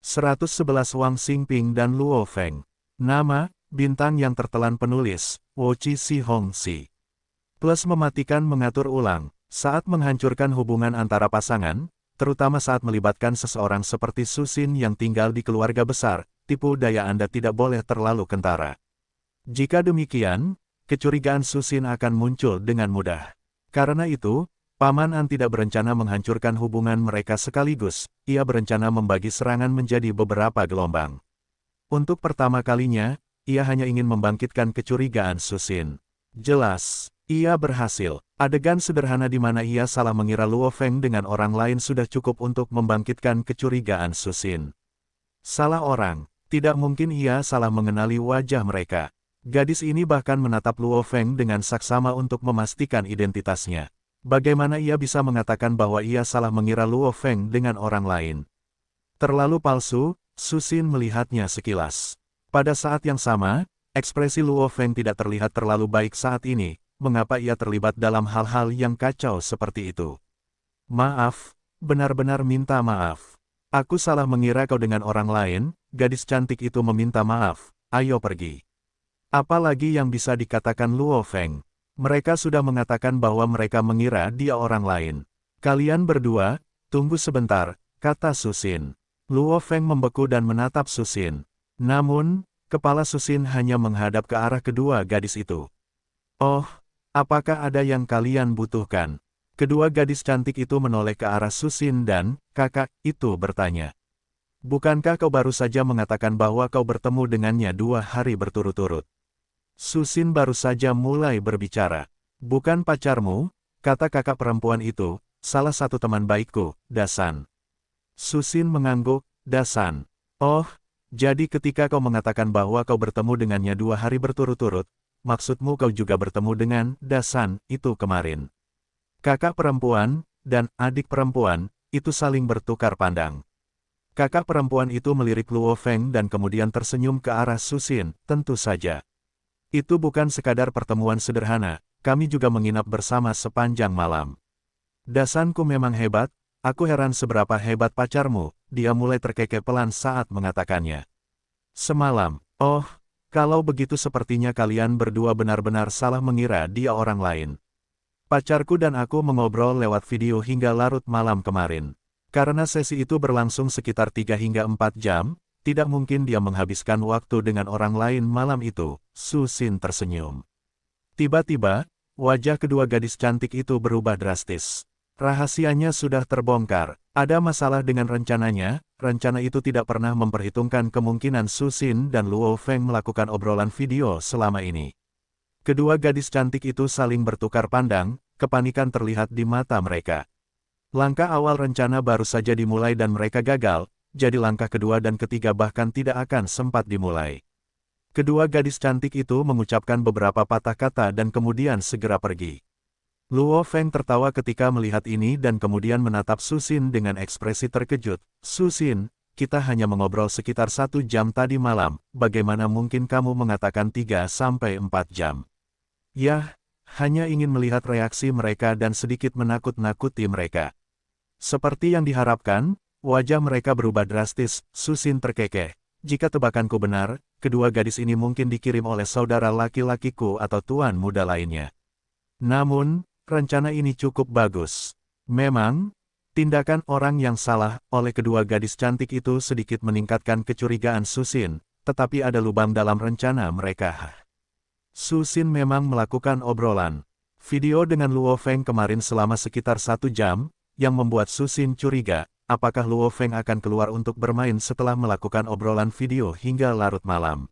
111 Wang Xingping dan Luo Feng. Nama, bintang yang tertelan penulis, Wo Qi Si Hong Si. Plus mematikan mengatur ulang, saat menghancurkan hubungan antara pasangan, terutama saat melibatkan seseorang seperti Susin yang tinggal di keluarga besar, tipu daya Anda tidak boleh terlalu kentara. Jika demikian, kecurigaan Susin akan muncul dengan mudah. Karena itu, Paman An tidak berencana menghancurkan hubungan mereka sekaligus, ia berencana membagi serangan menjadi beberapa gelombang. Untuk pertama kalinya, ia hanya ingin membangkitkan kecurigaan Susin. Jelas, ia berhasil. Adegan sederhana di mana ia salah mengira Luo Feng dengan orang lain sudah cukup untuk membangkitkan kecurigaan Susin. Salah orang, tidak mungkin ia salah mengenali wajah mereka. Gadis ini bahkan menatap Luo Feng dengan saksama untuk memastikan identitasnya. Bagaimana ia bisa mengatakan bahwa ia salah mengira Luo Feng dengan orang lain? Terlalu palsu, Susin melihatnya sekilas. Pada saat yang sama, ekspresi Luo Feng tidak terlihat terlalu baik saat ini. Mengapa ia terlibat dalam hal-hal yang kacau seperti itu? Maaf, benar-benar minta maaf. Aku salah mengira kau dengan orang lain, gadis cantik itu meminta maaf, ayo pergi. Apalagi yang bisa dikatakan Luo Feng? Mereka sudah mengatakan bahwa mereka mengira dia orang lain. Kalian berdua, tunggu sebentar, kata Susin. Luo Feng membeku dan menatap Susin. Namun, kepala Susin hanya menghadap ke arah kedua gadis itu. Oh, apakah ada yang kalian butuhkan? Kedua gadis cantik itu menoleh ke arah Susin dan, kakak, itu bertanya. Bukankah kau baru saja mengatakan bahwa kau bertemu dengannya 2 hari berturut-turut? Susin baru saja mulai berbicara. Bukan pacarmu, kata kakak perempuan itu, salah satu teman baikku, Dasan. Susin mengangguk, Dasan. Oh, jadi ketika kau mengatakan bahwa kau bertemu dengannya 2 hari berturut-turut, maksudmu kau juga bertemu dengan Dasan itu kemarin. Kakak perempuan dan adik perempuan itu saling bertukar pandang. Kakak perempuan itu melirik Luo Feng dan kemudian tersenyum ke arah Susin, tentu saja. Itu bukan sekadar pertemuan sederhana, kami juga menginap bersama sepanjang malam. Dasanku memang hebat, aku heran seberapa hebat pacarmu, dia mulai terkekeh pelan saat mengatakannya. Semalam, oh, kalau begitu sepertinya kalian berdua benar-benar salah mengira dia orang lain. Pacarku dan aku mengobrol lewat video hingga larut malam kemarin. Karena sesi itu berlangsung sekitar 3 hingga 4 jam, tidak mungkin dia menghabiskan waktu dengan orang lain malam itu, Susin tersenyum. Tiba-tiba, wajah kedua gadis cantik itu berubah drastis. Rahasianya sudah terbongkar, ada masalah dengan rencananya, rencana itu tidak pernah memperhitungkan kemungkinan Susin dan Luo Feng melakukan obrolan video selama ini. Kedua gadis cantik itu saling bertukar pandang, kepanikan terlihat di mata mereka. Langkah awal rencana baru saja dimulai dan mereka gagal, jadi langkah kedua dan ketiga bahkan tidak akan sempat dimulai. Kedua gadis cantik itu mengucapkan beberapa patah kata dan kemudian segera pergi. Luo Feng tertawa ketika melihat ini dan kemudian menatap Susin dengan ekspresi terkejut. Susin, kita hanya mengobrol sekitar 1 jam tadi malam, bagaimana mungkin kamu mengatakan 3-4 jam? Yah, hanya ingin melihat reaksi mereka dan sedikit menakut-nakuti mereka. Seperti yang diharapkan, wajah mereka berubah drastis, Susin terkekeh. Jika tebakanku benar, kedua gadis ini mungkin dikirim oleh saudara laki-lakiku atau tuan muda lainnya. Namun, rencana ini cukup bagus. Memang, tindakan orang yang salah oleh kedua gadis cantik itu sedikit meningkatkan kecurigaan Susin, tetapi ada lubang dalam rencana mereka. Susin memang melakukan obrolan video dengan Luo Feng kemarin selama sekitar 1 jam, yang membuat Susin curiga, apakah Luo Feng akan keluar untuk bermain setelah melakukan obrolan video hingga larut malam.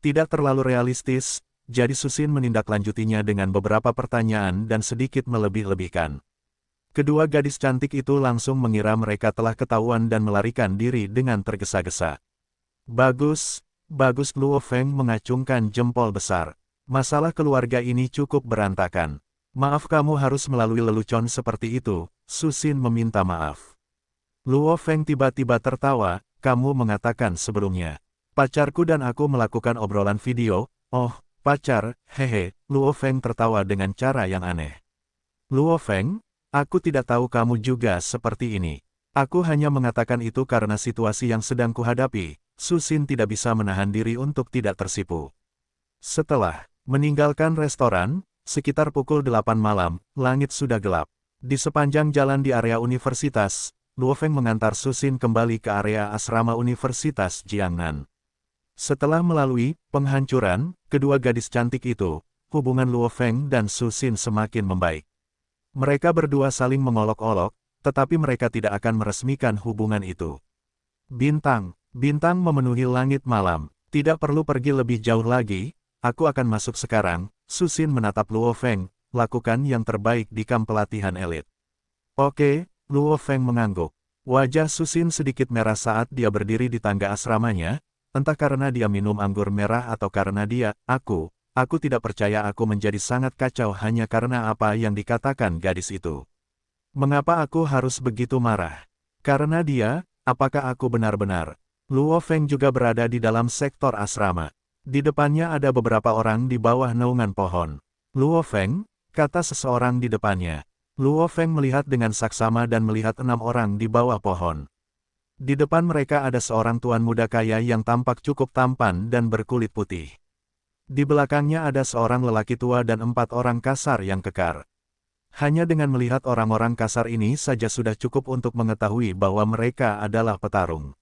Tidak terlalu realistis, jadi Susin menindaklanjutinya dengan beberapa pertanyaan dan sedikit melebih-lebihkan. Kedua gadis cantik itu langsung mengira mereka telah ketahuan dan melarikan diri dengan tergesa-gesa. Bagus, bagus, Luo Feng mengacungkan jempol besar. Masalah keluarga ini cukup berantakan. Maaf kamu harus melalui lelucon seperti itu, Susin meminta maaf. Luo Feng tiba-tiba tertawa, kamu mengatakan sebelumnya. Pacarku dan aku melakukan obrolan video, oh, pacar, hehe, Luo Feng tertawa dengan cara yang aneh. Luo Feng, aku tidak tahu kamu juga seperti ini. Aku hanya mengatakan itu karena situasi yang sedang kuhadapi. Su Xin tidak bisa menahan diri untuk tidak tersipu. Setelah meninggalkan restoran, sekitar pukul 8 malam, langit sudah gelap. Di sepanjang jalan di area universitas, Luo Feng mengantar Su Xin kembali ke area asrama Universitas Jiangnan. Setelah melalui penghancuran kedua gadis cantik itu, hubungan Luo Feng dan Su Xin semakin membaik. Mereka berdua saling mengolok-olok, tetapi mereka tidak akan meresmikan hubungan itu. Bintang memenuhi langit malam. Tidak perlu pergi lebih jauh lagi, aku akan masuk sekarang. Su Xin menatap Luo Feng, lakukan yang terbaik di kamp pelatihan elit. Oke, Luo Feng mengangguk. Wajah Su Xin sedikit merah saat dia berdiri di tangga asramanya, entah karena dia minum anggur merah atau karena aku tidak percaya aku menjadi sangat kacau hanya karena apa yang dikatakan gadis itu. Mengapa aku harus begitu marah? Karena dia, apakah aku benar-benar? Luo Feng juga berada di dalam sektor asrama. Di depannya ada beberapa orang di bawah naungan pohon. Luo Feng, kata seseorang di depannya. Luo Feng melihat dengan saksama dan melihat 6 orang di bawah pohon. Di depan mereka ada seorang tuan muda kaya yang tampak cukup tampan dan berkulit putih. Di belakangnya ada seorang lelaki tua dan 4 orang kasar yang kekar. Hanya dengan melihat orang-orang kasar ini saja sudah cukup untuk mengetahui bahwa mereka adalah petarung.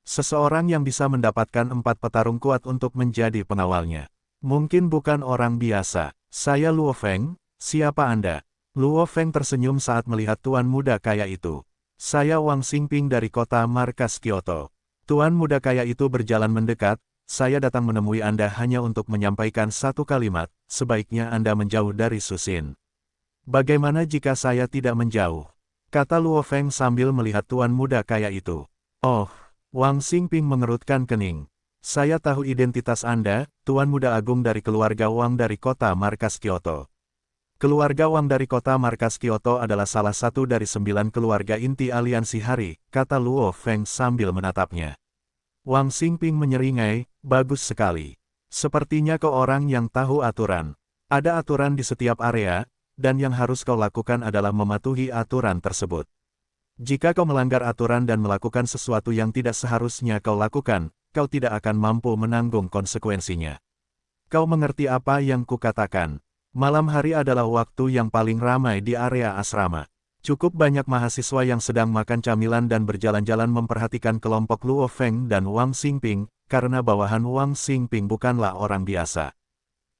Seseorang yang bisa mendapatkan 4 petarung kuat untuk menjadi pengawalnya. Mungkin bukan orang biasa. Saya Luo Feng, siapa Anda? Luo Feng tersenyum saat melihat tuan muda kaya itu. Saya Wang Xingping dari kota markas Kyoto. Tuan muda kaya itu berjalan mendekat, saya datang menemui Anda hanya untuk menyampaikan satu kalimat, sebaiknya Anda menjauh dari Su Xin. Bagaimana jika saya tidak menjauh? Kata Luo Feng sambil melihat tuan muda kaya itu. Oh, Wang Xingping mengerutkan kening. Saya tahu identitas Anda, tuan muda agung dari keluarga Wang dari kota markas Kyoto. Keluarga Wang dari kota markas Kyoto adalah salah satu dari 9 keluarga inti aliansi Hari, kata Luo Feng sambil menatapnya. Wang Xingping menyeringai, bagus sekali. Sepertinya kau orang yang tahu aturan. Ada aturan di setiap area, dan yang harus kau lakukan adalah mematuhi aturan tersebut. Jika kau melanggar aturan dan melakukan sesuatu yang tidak seharusnya kau lakukan, kau tidak akan mampu menanggung konsekuensinya. Kau mengerti apa yang kukatakan? Malam hari adalah waktu yang paling ramai di area asrama. Cukup banyak mahasiswa yang sedang makan camilan dan berjalan-jalan memperhatikan kelompok Luo Feng dan Wang Xingping, karena bawahan Wang Xingping bukanlah orang biasa.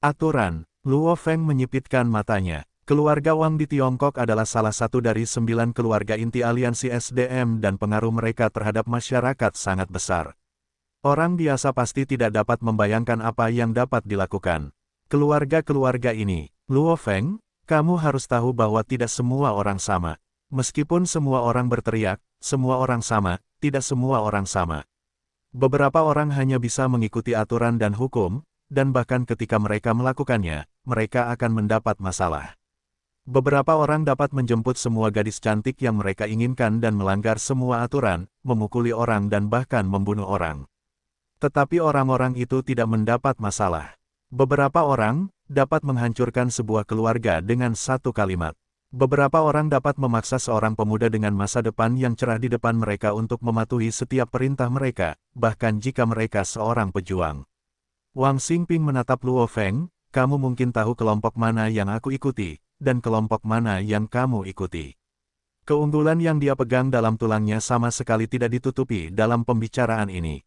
Aturan, Luo Feng menyipitkan matanya. Keluarga Wang di Tiongkok adalah salah satu dari 9 keluarga inti aliansi SDM dan pengaruh mereka terhadap masyarakat sangat besar. Orang biasa pasti tidak dapat membayangkan apa yang dapat dilakukan. Keluarga-keluarga ini, Luo Feng, kamu harus tahu bahwa tidak semua orang sama. Meskipun semua orang berteriak, semua orang sama, tidak semua orang sama. Beberapa orang hanya bisa mengikuti aturan dan hukum, dan bahkan ketika mereka melakukannya, mereka akan mendapat masalah. Beberapa orang dapat menjemput semua gadis cantik yang mereka inginkan dan melanggar semua aturan, memukuli orang dan bahkan membunuh orang. Tetapi orang-orang itu tidak mendapat masalah. Beberapa orang dapat menghancurkan sebuah keluarga dengan satu kalimat. Beberapa orang dapat memaksa seorang pemuda dengan masa depan yang cerah di depan mereka untuk mematuhi setiap perintah mereka, bahkan jika mereka seorang pejuang. Wang Xingping menatap Luo Feng, kamu mungkin tahu kelompok mana yang aku ikuti, dan kelompok mana yang kamu ikuti. Keunggulan yang dia pegang dalam tulangnya sama sekali tidak ditutupi dalam pembicaraan ini.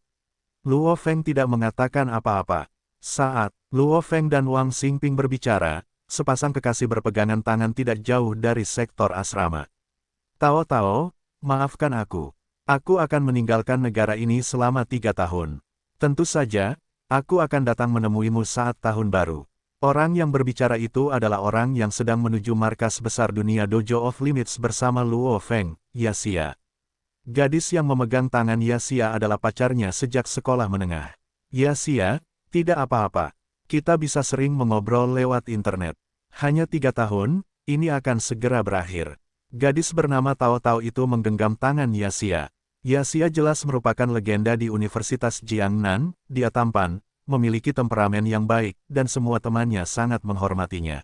Luo Feng tidak mengatakan apa-apa. Saat Luo Feng dan Wang Xingping berbicara, sepasang kekasih berpegangan tangan tidak jauh dari sektor asrama. Tao, maafkan aku. Aku akan meninggalkan negara ini selama 3 tahun. Tentu saja, aku akan datang menemuimu saat tahun baru. Orang yang berbicara itu adalah orang yang sedang menuju markas besar dunia Dojo of Limits bersama Luo Feng, Yaxia. Gadis yang memegang tangan Yaxia adalah pacarnya sejak sekolah menengah. Yaxia, tidak apa-apa. Kita bisa sering mengobrol lewat internet. Hanya 3 tahun, ini akan segera berakhir. Gadis bernama Tao itu menggenggam tangan Yaxia. Yaxia jelas merupakan legenda di Universitas Jiangnan, dia tampan, memiliki temperamen yang baik, dan semua temannya sangat menghormatinya.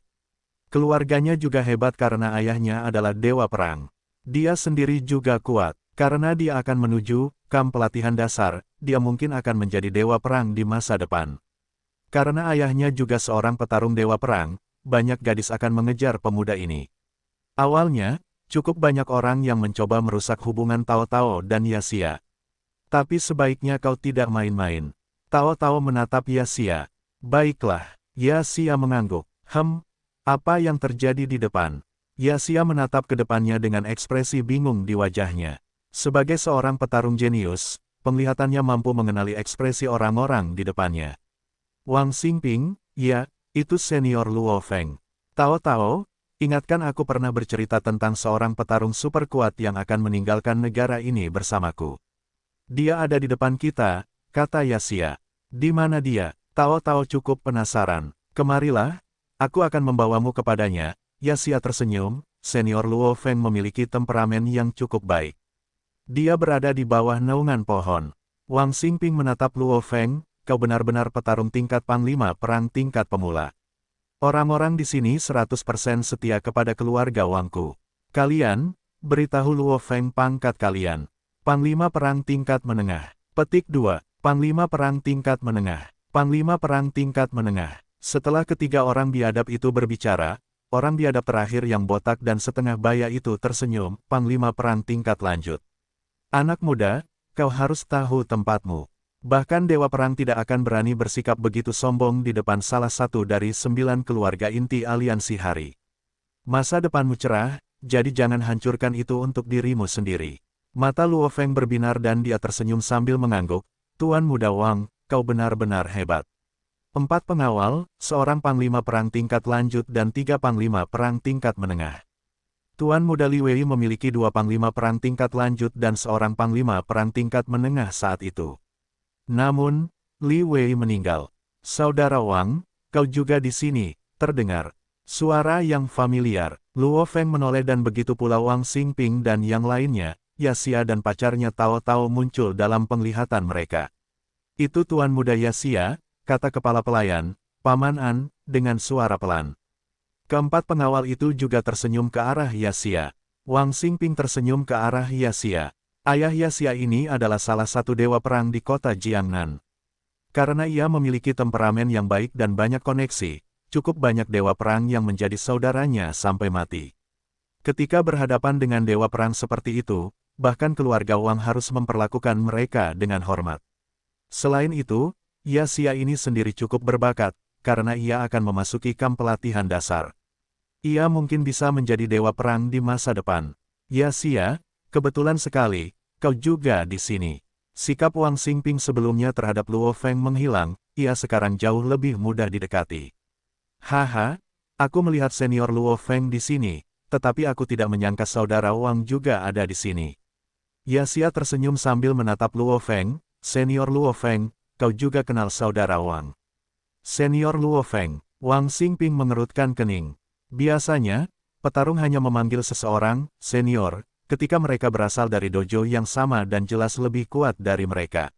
Keluarganya juga hebat karena ayahnya adalah dewa perang. Dia sendiri juga kuat. Karena dia akan menuju kamp pelatihan dasar, dia mungkin akan menjadi dewa perang di masa depan. Karena ayahnya juga seorang petarung dewa perang, banyak gadis akan mengejar pemuda ini. Awalnya, cukup banyak orang yang mencoba merusak hubungan Tao Tao dan Yasia. Tapi sebaiknya kau tidak main-main. Tao Tao menatap Yasia. Baiklah, Yasia mengangguk. Apa yang terjadi di depan? Yasia menatap ke depannya dengan ekspresi bingung di wajahnya. Sebagai seorang petarung jenius, penglihatannya mampu mengenali ekspresi orang-orang di depannya. Wang Xingping, ya, itu senior Luo Feng. Tao Tao, ingatkan aku pernah bercerita tentang seorang petarung super kuat yang akan meninggalkan negara ini bersamaku. Dia ada di depan kita, kata Yasia. Di mana dia? Tao Tao cukup penasaran. Kemarilah, aku akan membawamu kepadanya. Yasia tersenyum, senior Luo Feng memiliki temperamen yang cukup baik. Dia berada di bawah naungan pohon. Wang Xingping menatap Luo Feng. Kau benar-benar petarung tingkat panglima perang tingkat pemula. Orang-orang di sini 100% setia kepada keluarga Wangku. Kalian, beritahu Luo Feng pangkat kalian. Panglima perang tingkat menengah. Petik 2. Panglima perang tingkat menengah. Panglima perang tingkat menengah. Setelah ketiga orang biadab itu berbicara, orang biadab terakhir yang botak dan setengah baya itu tersenyum, Panglima perang tingkat lanjut. Anak muda, kau harus tahu tempatmu. Bahkan Dewa Perang tidak akan berani bersikap begitu sombong di depan salah satu dari 9 keluarga inti aliansi hari. Masa depanmu cerah, jadi jangan hancurkan itu untuk dirimu sendiri. Mata Luo Feng berbinar dan dia tersenyum sambil mengangguk, Tuan Muda Wang, kau benar-benar hebat. 4 pengawal, seorang panglima perang tingkat lanjut dan 3 panglima perang tingkat menengah. Tuan Muda Li Wei memiliki 2 panglima perang tingkat lanjut dan seorang panglima perang tingkat menengah saat itu. Namun, Li Wei meninggal. Saudara Wang, kau juga di sini, terdengar. Suara yang familiar. Luo Feng menoleh dan begitu pula Wang Xingping dan yang lainnya, Yasia dan pacarnya Tao Tao muncul dalam penglihatan mereka. Itu Tuan Muda Yasia, kata kepala pelayan, Paman An, dengan suara pelan. Keempat pengawal itu juga tersenyum ke arah Yasia. Wang Xingping tersenyum ke arah Yasia. Ayah Yasia ini adalah salah satu dewa perang di kota Jiangnan. Karena ia memiliki temperamen yang baik dan banyak koneksi, cukup banyak dewa perang yang menjadi saudaranya sampai mati. Ketika berhadapan dengan dewa perang seperti itu, bahkan keluarga Wang harus memperlakukan mereka dengan hormat. Selain itu, Yasia ini sendiri cukup berbakat, karena ia akan memasuki kamp pelatihan dasar. Ia mungkin bisa menjadi dewa perang di masa depan. Yasia, kebetulan sekali, kau juga di sini. Sikap Wang Xingping sebelumnya terhadap Luo Feng menghilang, ia sekarang jauh lebih mudah didekati. Haha, aku melihat senior Luo Feng di sini, tetapi aku tidak menyangka saudara Wang juga ada di sini. Yasia tersenyum sambil menatap Luo Feng, senior Luo Feng, kau juga kenal saudara Wang. Senior Luo Feng, Wang Xingping mengerutkan kening. Biasanya, petarung hanya memanggil seseorang, senior, ketika mereka berasal dari dojo yang sama dan jelas lebih kuat dari mereka.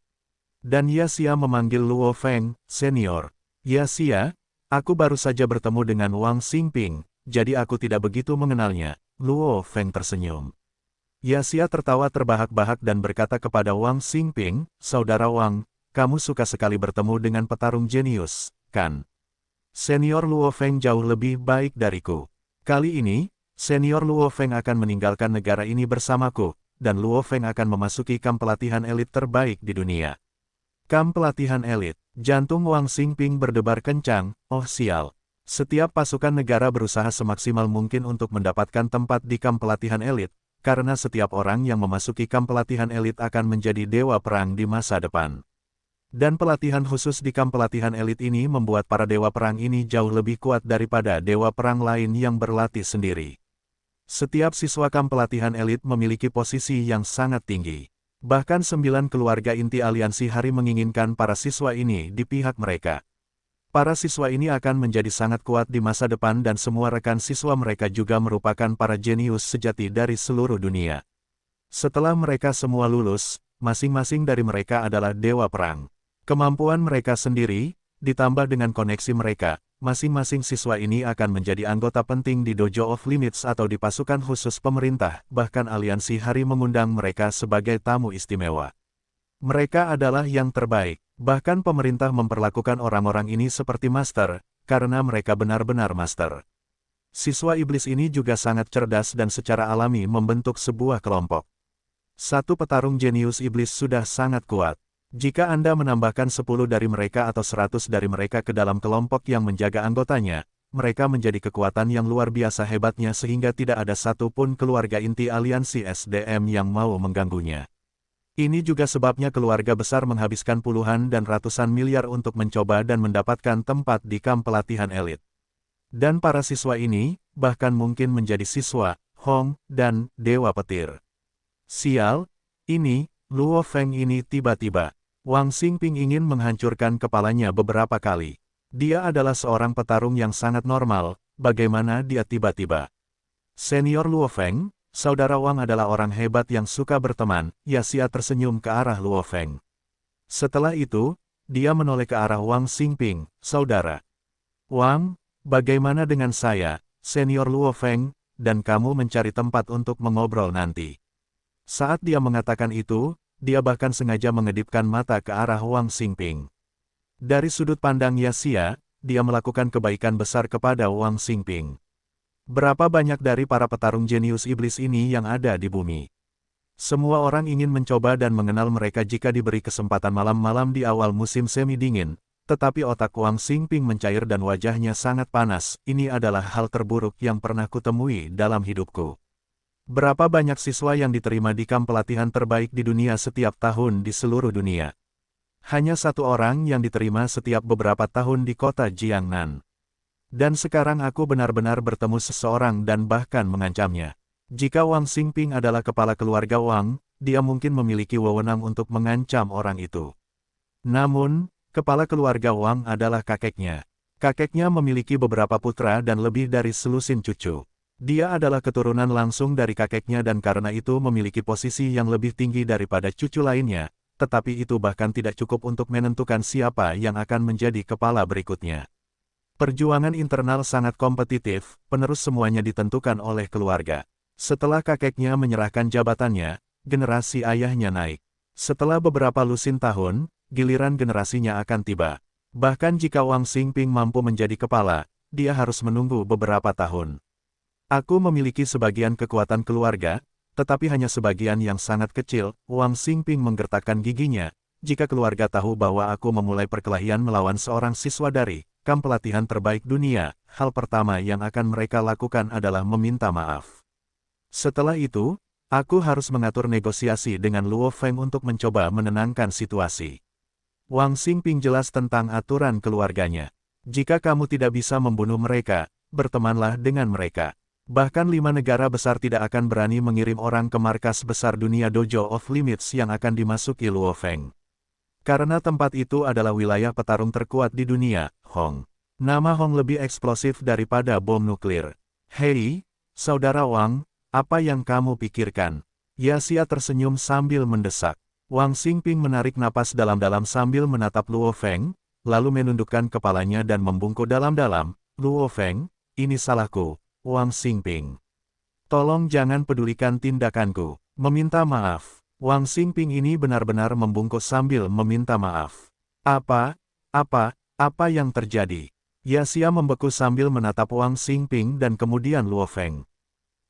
Dan Yasia memanggil Luo Feng, senior. Yasia, aku baru saja bertemu dengan Wang Xingping, jadi aku tidak begitu mengenalnya. Luo Feng tersenyum. Yasia tertawa terbahak-bahak dan berkata kepada Wang Xingping, Saudara Wang, kamu suka sekali bertemu dengan petarung jenius, kan? Senior Luo Feng jauh lebih baik dariku. Kali ini, Senior Luo Feng akan meninggalkan negara ini bersamaku, dan Luo Feng akan memasuki kamp pelatihan elit terbaik di dunia. Kamp pelatihan elit, jantung Wang Xingping berdebar kencang, oh sial. Setiap pasukan negara berusaha semaksimal mungkin untuk mendapatkan tempat di kamp pelatihan elit, karena setiap orang yang memasuki kamp pelatihan elit akan menjadi dewa perang di masa depan. Dan pelatihan khusus di kamp pelatihan elit ini membuat para dewa perang ini jauh lebih kuat daripada dewa perang lain yang berlatih sendiri. Setiap siswa kamp pelatihan elit memiliki posisi yang sangat tinggi. Bahkan 9 keluarga inti aliansi hari menginginkan para siswa ini di pihak mereka. Para siswa ini akan menjadi sangat kuat di masa depan dan semua rekan siswa mereka juga merupakan para jenius sejati dari seluruh dunia. Setelah mereka semua lulus, masing-masing dari mereka adalah dewa perang. Kemampuan mereka sendiri, ditambah dengan koneksi mereka, masing-masing siswa ini akan menjadi anggota penting di Dojo of Limits atau di pasukan khusus pemerintah, bahkan aliansi hari mengundang mereka sebagai tamu istimewa. Mereka adalah yang terbaik, bahkan pemerintah memperlakukan orang-orang ini seperti master, karena mereka benar-benar master. Siswa iblis ini juga sangat cerdas dan secara alami membentuk sebuah kelompok. Satu petarung jenius iblis sudah sangat kuat. Jika Anda menambahkan 10 dari mereka atau 100 dari mereka ke dalam kelompok yang menjaga anggotanya, mereka menjadi kekuatan yang luar biasa hebatnya sehingga tidak ada satu pun keluarga inti aliansi SDM yang mau mengganggunya. Ini juga sebabnya keluarga besar menghabiskan puluhan dan ratusan miliar untuk mencoba dan mendapatkan tempat di kamp pelatihan elit. Dan para siswa ini, bahkan mungkin menjadi siswa, Hong, dan Dewa Petir. Sial, ini, Luo Feng ini tiba-tiba. Wang Xingping ingin menghancurkan kepalanya beberapa kali. Dia adalah seorang petarung yang sangat normal, bagaimana dia tiba-tiba. Senior Luo Feng, saudara Wang adalah orang hebat yang suka berteman, Yaxia tersenyum ke arah Luo Feng. Setelah itu, dia menoleh ke arah Wang Xingping, saudara. Wang, bagaimana dengan saya, senior Luo Feng, dan kamu mencari tempat untuk mengobrol nanti. Saat dia mengatakan itu, dia bahkan sengaja mengedipkan mata ke arah Wang Xingping. Dari sudut pandang Yaxia, dia melakukan kebaikan besar kepada Wang Xingping. Berapa banyak dari para petarung jenius iblis ini yang ada di bumi? Semua orang ingin mencoba dan mengenal mereka jika diberi kesempatan malam-malam di awal musim semi dingin, tetapi otak Wang Xingping mencair dan wajahnya sangat panas. Ini adalah hal terburuk yang pernah kutemui dalam hidupku. Berapa banyak siswa yang diterima di kamp pelatihan terbaik di dunia setiap tahun di seluruh dunia? Hanya satu orang yang diterima setiap beberapa tahun di kota Jiangnan. Dan sekarang aku benar-benar bertemu seseorang dan bahkan mengancamnya. Jika Wang Xingping adalah kepala keluarga Wang, dia mungkin memiliki wewenang untuk mengancam orang itu. Namun, kepala keluarga Wang adalah kakeknya. Kakeknya memiliki beberapa putra dan lebih dari selusin cucu. Dia adalah keturunan langsung dari kakeknya dan karena itu memiliki posisi yang lebih tinggi daripada cucu lainnya, tetapi itu bahkan tidak cukup untuk menentukan siapa yang akan menjadi kepala berikutnya. Perjuangan internal sangat kompetitif, penerus semuanya ditentukan oleh keluarga. Setelah kakeknya menyerahkan jabatannya, generasi ayahnya naik. Setelah beberapa lusin tahun, giliran generasinya akan tiba. Bahkan jika Wang Xingping mampu menjadi kepala, dia harus menunggu beberapa tahun. Aku memiliki sebagian kekuatan keluarga, tetapi hanya sebagian yang sangat kecil. Wang Xingping menggertakkan giginya. Jika keluarga tahu bahwa aku memulai perkelahian melawan seorang siswa dari kamp pelatihan terbaik dunia, hal pertama yang akan mereka lakukan adalah meminta maaf. Setelah itu, aku harus mengatur negosiasi dengan Luo Feng untuk mencoba menenangkan situasi. Wang Xingping jelas tentang aturan keluarganya. Jika kamu tidak bisa membunuh mereka, bertemanlah dengan mereka. Bahkan 5 negara besar tidak akan berani mengirim orang ke markas besar dunia Dojo of Limits yang akan dimasuki Luo Feng. Karena tempat itu adalah wilayah petarung terkuat di dunia, Hong. Nama Hong lebih eksplosif daripada bom nuklir. Hei, saudara Wang, apa yang kamu pikirkan? Yaxia tersenyum sambil mendesak. Wang Xingping menarik napas dalam-dalam sambil menatap Luo Feng, lalu menundukkan kepalanya dan membungkuk dalam-dalam. Luo Feng, ini salahku. Wang Xingping. Tolong jangan pedulikan tindakanku. Meminta maaf. Wang Xingping ini benar-benar membungkuk sambil meminta maaf. Apa yang terjadi? Yaxia membeku sambil menatap Wang Xingping dan kemudian Luo Feng.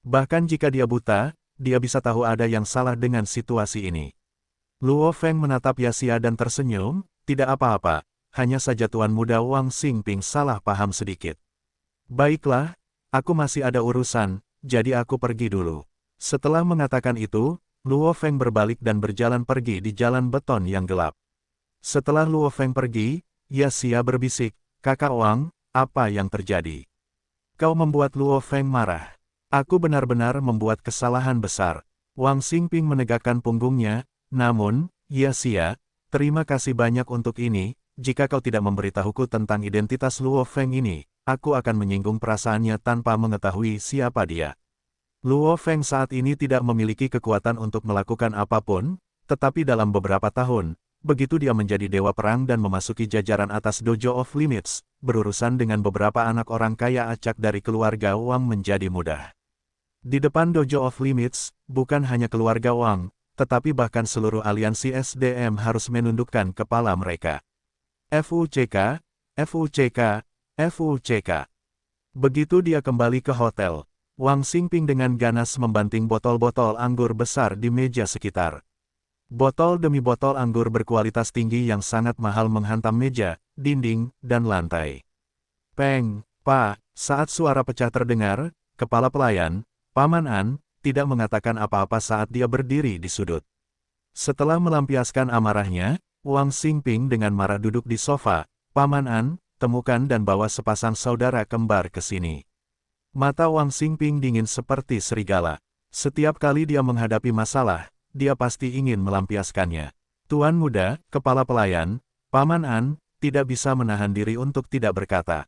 Bahkan jika dia buta, dia bisa tahu ada yang salah dengan situasi ini. Luo Feng menatap Yaxia dan tersenyum, tidak apa-apa, hanya saja tuan muda Wang Xingping salah paham sedikit. Baiklah, aku masih ada urusan, jadi aku pergi dulu. Setelah mengatakan itu, Luo Feng berbalik dan berjalan pergi di jalan beton yang gelap. Setelah Luo Feng pergi, Yaxia berbisik, Kakak Wang, apa yang terjadi? Kau membuat Luo Feng marah. Aku benar-benar membuat kesalahan besar. Wang Xingping menegakkan punggungnya, namun, Yaxia, terima kasih banyak untuk ini, jika kau tidak memberitahuku tentang identitas Luo Feng ini, aku akan menyinggung perasaannya tanpa mengetahui siapa dia. Luo Feng saat ini tidak memiliki kekuatan untuk melakukan apapun, tetapi dalam beberapa tahun, begitu dia menjadi dewa perang dan memasuki jajaran atas Dojo of Limits, berurusan dengan beberapa anak orang kaya acak dari keluarga Wang menjadi mudah. Di depan Dojo of Limits, bukan hanya keluarga Wang, tetapi bahkan seluruh aliansi SDM harus menundukkan kepala mereka. FUCK, FUCK, FUCK. Begitu dia kembali ke hotel, Wang Xingping dengan ganas membanting botol-botol anggur besar di meja sekitar. Botol demi botol anggur berkualitas tinggi yang sangat mahal menghantam meja, dinding, dan lantai. Peng, Pa, saat suara pecah terdengar, kepala pelayan, Paman An, tidak mengatakan apa-apa saat dia berdiri di sudut. Setelah melampiaskan amarahnya, Wang Xingping dengan marah duduk di sofa. Paman An, temukan dan bawa sepasang saudara kembar ke sini. Mata Wang Xingping dingin seperti serigala. Setiap kali dia menghadapi masalah, dia pasti ingin melampiaskannya. Tuan muda, kepala pelayan, Paman An, tidak bisa menahan diri untuk tidak berkata.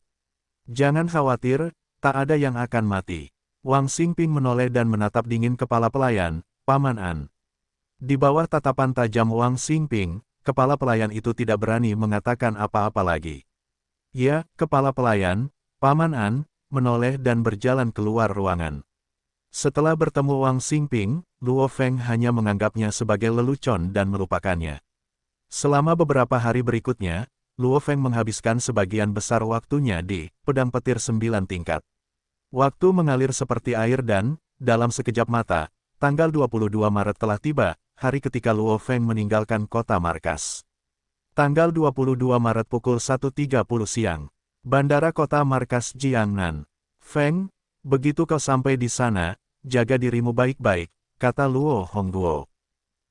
Jangan khawatir, tak ada yang akan mati. Wang Xingping menoleh dan menatap dingin kepala pelayan, Paman An. Di bawah tatapan tajam Wang Xingping, kepala pelayan itu tidak berani mengatakan apa-apa lagi. Ya, kepala pelayan, Paman An, menoleh dan berjalan keluar ruangan. Setelah bertemu Wang Xingping, Luo Feng hanya menganggapnya sebagai lelucon dan melupakannya. Selama beberapa hari berikutnya, Luo Feng menghabiskan sebagian besar waktunya di pedang petir 9 tingkat. Waktu mengalir seperti air dan, dalam sekejap mata, tanggal 22 Maret telah tiba, hari ketika Luo Feng meninggalkan kota markas. Tanggal 22 Maret pukul 1.30 siang. Bandara kota markas Jiangnan. Feng, begitu kau sampai di sana, jaga dirimu baik-baik, kata Luo Hongguo.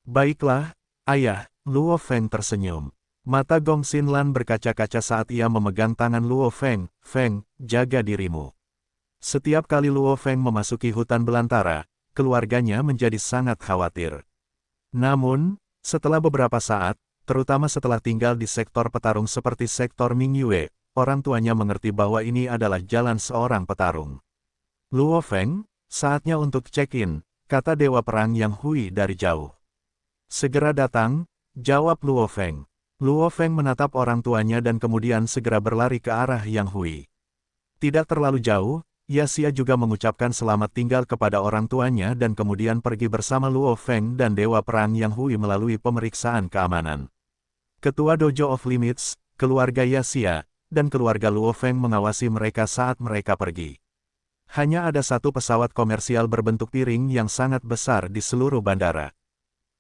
Baiklah, ayah, Luo Feng tersenyum. Mata Gong Xinlan berkaca-kaca saat ia memegang tangan Luo Feng. Feng, jaga dirimu. Setiap kali Luo Feng memasuki hutan belantara, keluarganya menjadi sangat khawatir. Namun, setelah beberapa saat, terutama setelah tinggal di sektor petarung seperti sektor Mingyue, orang tuanya mengerti bahwa ini adalah jalan seorang petarung. Luo Feng, saatnya untuk check-in, kata Dewa Perang Yang Hui dari jauh. Segera datang, jawab Luo Feng. Luo Feng menatap orang tuanya dan kemudian segera berlari ke arah Yang Hui. Tidak terlalu jauh, Yaxia juga mengucapkan selamat tinggal kepada orang tuanya dan kemudian pergi bersama Luo Feng dan Dewa Perang Yang Hui melalui pemeriksaan keamanan. Ketua Dojo of Limits, keluarga Yaxia, dan keluarga Luo Feng mengawasi mereka saat mereka pergi. Hanya ada satu pesawat komersial berbentuk piring yang sangat besar di seluruh bandara.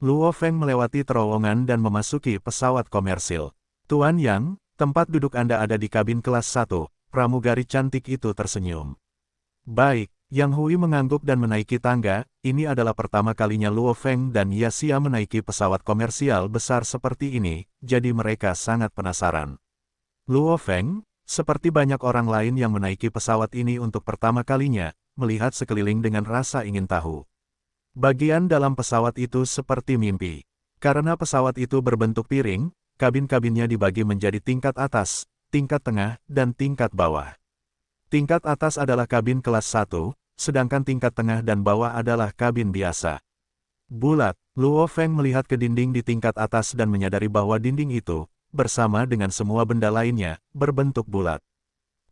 Luo Feng melewati terowongan dan memasuki pesawat komersil. Tuan Yang, tempat duduk Anda ada di kabin kelas 1, pramugari cantik itu tersenyum. Baik, Yang Hui mengangguk dan menaiki tangga, ini adalah pertama kalinya Luo Feng dan Yaxia menaiki pesawat komersial besar seperti ini, jadi mereka sangat penasaran. Luo Feng, seperti banyak orang lain yang menaiki pesawat ini untuk pertama kalinya, melihat sekeliling dengan rasa ingin tahu. Bagian dalam pesawat itu seperti mimpi. Karena pesawat itu berbentuk piring, kabin-kabinnya dibagi menjadi tingkat atas, tingkat tengah, dan tingkat bawah. Tingkat atas adalah kabin kelas 1, sedangkan tingkat tengah dan bawah adalah kabin biasa. Bulat, Luo Feng melihat ke dinding di tingkat atas dan menyadari bahwa dinding itu, bersama dengan semua benda lainnya, berbentuk bulat.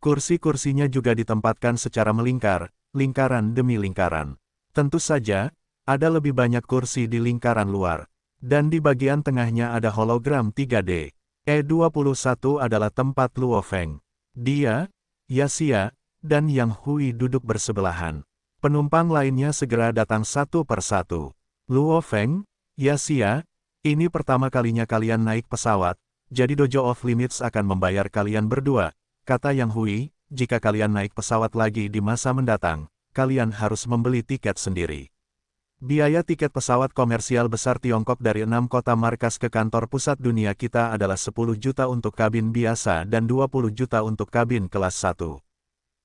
Kursi-kursinya juga ditempatkan secara melingkar, lingkaran demi lingkaran. Tentu saja, ada lebih banyak kursi di lingkaran luar. Dan di bagian tengahnya ada hologram 3D. E21 adalah tempat Luo Feng. Dia, Yaxia, dan Yang Hui duduk bersebelahan. Penumpang lainnya segera datang satu persatu. Luo Feng, Yaxia, ini pertama kalinya kalian naik pesawat, jadi Dojo of Limits akan membayar kalian berdua, kata Yang Hui, jika kalian naik pesawat lagi di masa mendatang, kalian harus membeli tiket sendiri. Biaya tiket pesawat komersial besar Tiongkok dari 6 kota markas ke kantor pusat dunia kita adalah 10 juta untuk kabin biasa dan 20 juta untuk kabin kelas 1.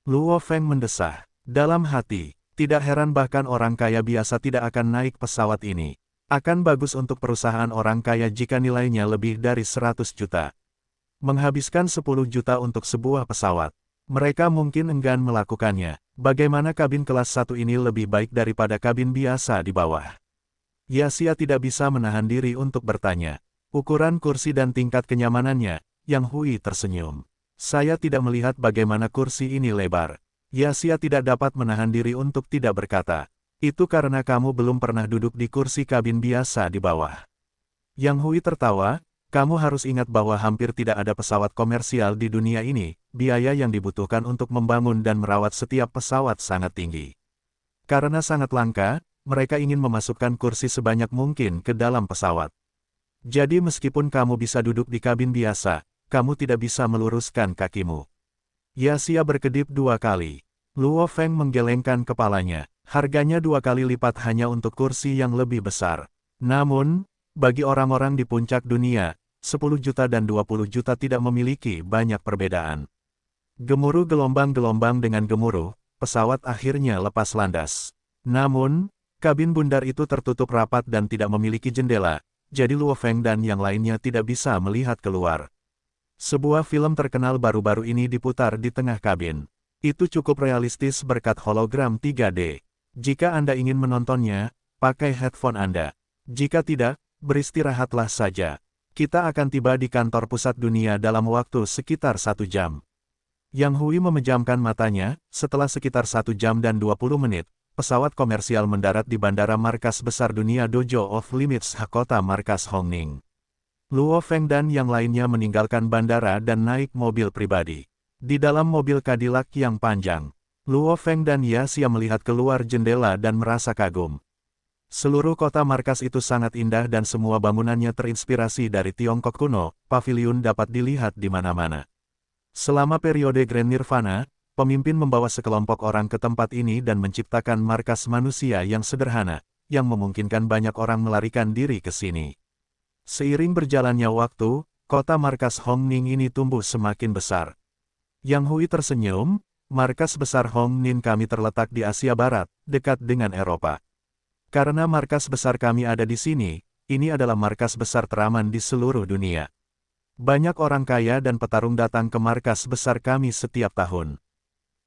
Luo Feng mendesah. Dalam hati, tidak heran bahkan orang kaya biasa tidak akan naik pesawat ini. Akan bagus untuk perusahaan orang kaya jika nilainya lebih dari 100 juta. Menghabiskan 10 juta untuk sebuah pesawat. Mereka mungkin enggan melakukannya. Bagaimana kabin kelas 1 ini lebih baik daripada kabin biasa di bawah? Yaxia tidak bisa menahan diri untuk bertanya. Ukuran kursi dan tingkat kenyamanannya, Yang Hui tersenyum. Saya tidak melihat bagaimana kursi ini lebar. Yasia tidak dapat menahan diri untuk tidak berkata. Itu karena kamu belum pernah duduk di kursi kabin biasa di bawah. Yang Hui tertawa, kamu harus ingat bahwa hampir tidak ada pesawat komersial di dunia ini, biaya yang dibutuhkan untuk membangun dan merawat setiap pesawat sangat tinggi. Karena sangat langka, mereka ingin memasukkan kursi sebanyak mungkin ke dalam pesawat. Jadi meskipun kamu bisa duduk di kabin biasa, kamu tidak bisa meluruskan kakimu. Yasia berkedip 2 kali. Luo Feng menggelengkan kepalanya. Harganya 2 kali lipat hanya untuk kursi yang lebih besar. Namun, bagi orang-orang di puncak dunia, 10 juta dan 20 juta tidak memiliki banyak perbedaan. Gemuruh gelombang-gelombang dengan gemuruh, pesawat akhirnya lepas landas. Namun, kabin bundar itu tertutup rapat dan tidak memiliki jendela, jadi Luo Feng dan yang lainnya tidak bisa melihat keluar. Sebuah film terkenal baru-baru ini diputar di tengah kabin. Itu cukup realistis berkat hologram 3D. Jika Anda ingin menontonnya, pakai headphone Anda. Jika tidak, beristirahatlah saja. Kita akan tiba di kantor pusat dunia dalam waktu sekitar 1 jam. Yang Hui memejamkan matanya, setelah sekitar 1 jam dan 20 menit, pesawat komersial mendarat di Bandara Markas Besar Dunia Dojo of Limits Hakota Markas Hongning. Luo Feng dan yang lainnya meninggalkan bandara dan naik mobil pribadi. Di dalam mobil Cadillac yang panjang, Luo Feng dan Yasia melihat keluar jendela dan merasa kagum. Seluruh kota markas itu sangat indah dan semua bangunannya terinspirasi dari Tiongkok kuno, paviliun dapat dilihat di mana-mana. Selama periode Grand Nirvana, pemimpin membawa sekelompok orang ke tempat ini dan menciptakan markas manusia yang sederhana, yang memungkinkan banyak orang melarikan diri ke sini. Seiring berjalannya waktu, kota markas Hongning ini tumbuh semakin besar. Yang Hui tersenyum, markas besar Hongning kami terletak di Asia Barat, dekat dengan Eropa. Karena markas besar kami ada di sini, ini adalah markas besar teraman di seluruh dunia. Banyak orang kaya dan petarung datang ke markas besar kami setiap tahun.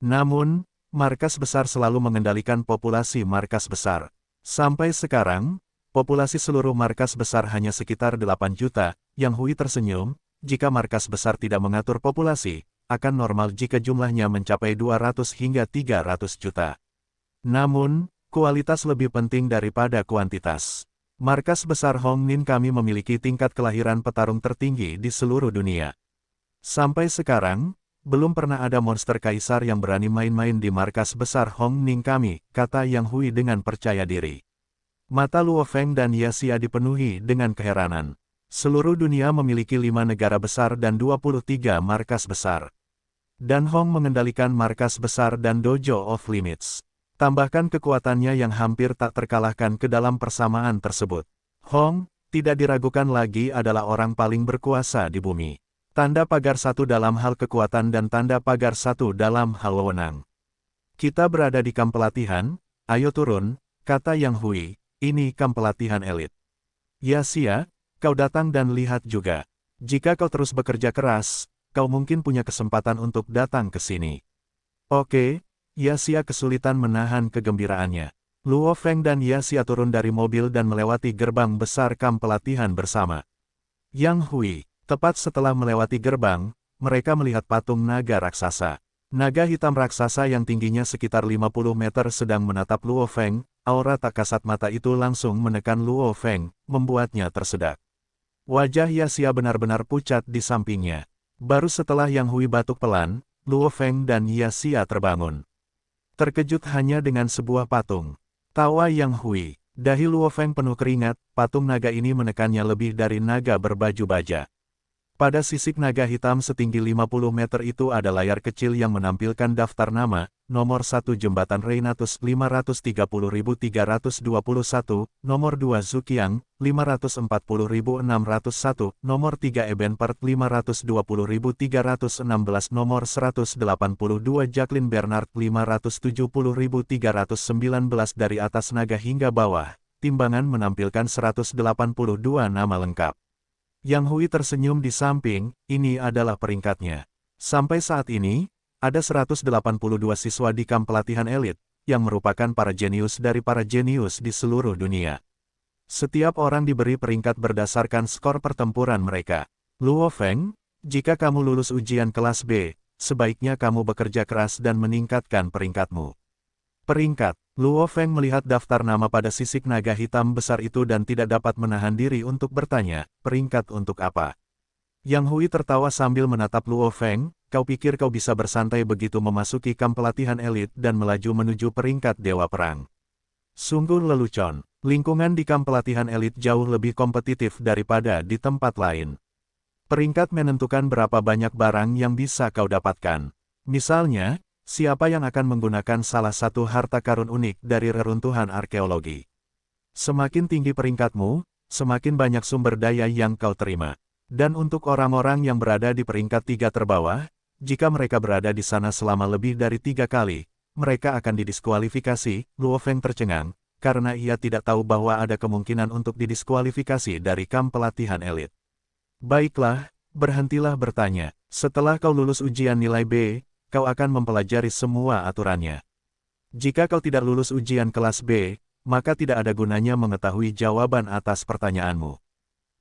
Namun, markas besar selalu mengendalikan populasi markas besar. Sampai sekarang, populasi seluruh markas besar hanya sekitar 8 juta, Yang Hui tersenyum, jika markas besar tidak mengatur populasi, akan normal jika jumlahnya mencapai 200 hingga 300 juta. Namun, kualitas lebih penting daripada kuantitas. Markas besar Hongning kami memiliki tingkat kelahiran petarung tertinggi di seluruh dunia. Sampai sekarang, belum pernah ada monster kaisar yang berani main-main di markas besar Hongning kami, kata Yang Hui dengan percaya diri. Mata Luo Feng dan Yasia dipenuhi dengan keheranan. Seluruh dunia memiliki 5 negara besar dan 23 markas besar. Dan Hong mengendalikan markas besar dan Dojo of Limits. Tambahkan kekuatannya yang hampir tak terkalahkan ke dalam persamaan tersebut. Hong, tidak diragukan lagi adalah orang paling berkuasa di bumi. Tanda pagar 1 dalam hal kekuatan dan tanda pagar 1 dalam hal wewenang. Kita berada di kamp pelatihan, ayo turun, kata Yang Hui. Ini kamp pelatihan elit. Yasia, kau datang dan lihat juga. Jika kau terus bekerja keras, kau mungkin punya kesempatan untuk datang ke sini. Oke, Yasia kesulitan menahan kegembiraannya. Luo Feng dan Yasia turun dari mobil dan melewati gerbang besar kamp pelatihan bersama. Yang Hui, tepat setelah melewati gerbang, mereka melihat patung naga raksasa. Naga hitam raksasa yang tingginya sekitar 50 meter sedang menatap Luo Feng. Aura tak kasat mata itu langsung menekan Luo Feng, membuatnya tersedak. Wajah Yasia benar-benar pucat di sampingnya. Baru setelah Yang Hui batuk pelan, Luo Feng dan Yasia terbangun. Terkejut hanya dengan sebuah patung. Tawa Yang Hui, dahi Luo Feng penuh keringat, patung naga ini menekannya lebih dari naga berbaju baja. Pada sisik naga hitam setinggi 50 meter itu ada layar kecil yang menampilkan daftar nama, nomor 1 Jembatan Reinatus 530.321, nomor 2 Zuqiang, 540.601, nomor 3 Ebenpert 520.316, nomor 182 Jacqueline Bernard 570.319 dari atas naga hingga bawah, timbangan menampilkan 182 nama lengkap. Yang Hui tersenyum di samping, ini adalah peringkatnya. Sampai saat ini, ada 182 siswa di kamp pelatihan elit, yang merupakan para jenius dari para jenius di seluruh dunia. Setiap orang diberi peringkat berdasarkan skor pertempuran mereka. Luo Feng, jika kamu lulus ujian kelas B, sebaiknya kamu bekerja keras dan meningkatkan peringkatmu. Peringkat. Luo Feng melihat daftar nama pada sisik naga hitam besar itu dan tidak dapat menahan diri untuk bertanya, peringkat untuk apa? Yang Hui tertawa sambil menatap Luo Feng, kau pikir kau bisa bersantai begitu memasuki kamp pelatihan elit dan melaju menuju peringkat Dewa Perang? Sungguh lelucon. Lingkungan di kamp pelatihan elit jauh lebih kompetitif daripada di tempat lain. Peringkat menentukan berapa banyak barang yang bisa kau dapatkan. Misalnya, siapa yang akan menggunakan salah satu harta karun unik dari reruntuhan arkeologi. Semakin tinggi peringkatmu, semakin banyak sumber daya yang kau terima. Dan untuk orang-orang yang berada di peringkat 3 terbawah, jika mereka berada di sana selama lebih dari 3 kali, mereka akan didiskualifikasi. Luo Feng tercengang, karena ia tidak tahu bahwa ada kemungkinan untuk didiskualifikasi dari kamp pelatihan elit. Baiklah, berhentilah bertanya. Setelah kau lulus ujian nilai B, kau akan mempelajari semua aturannya. Jika kau tidak lulus ujian kelas B, maka tidak ada gunanya mengetahui jawaban atas pertanyaanmu.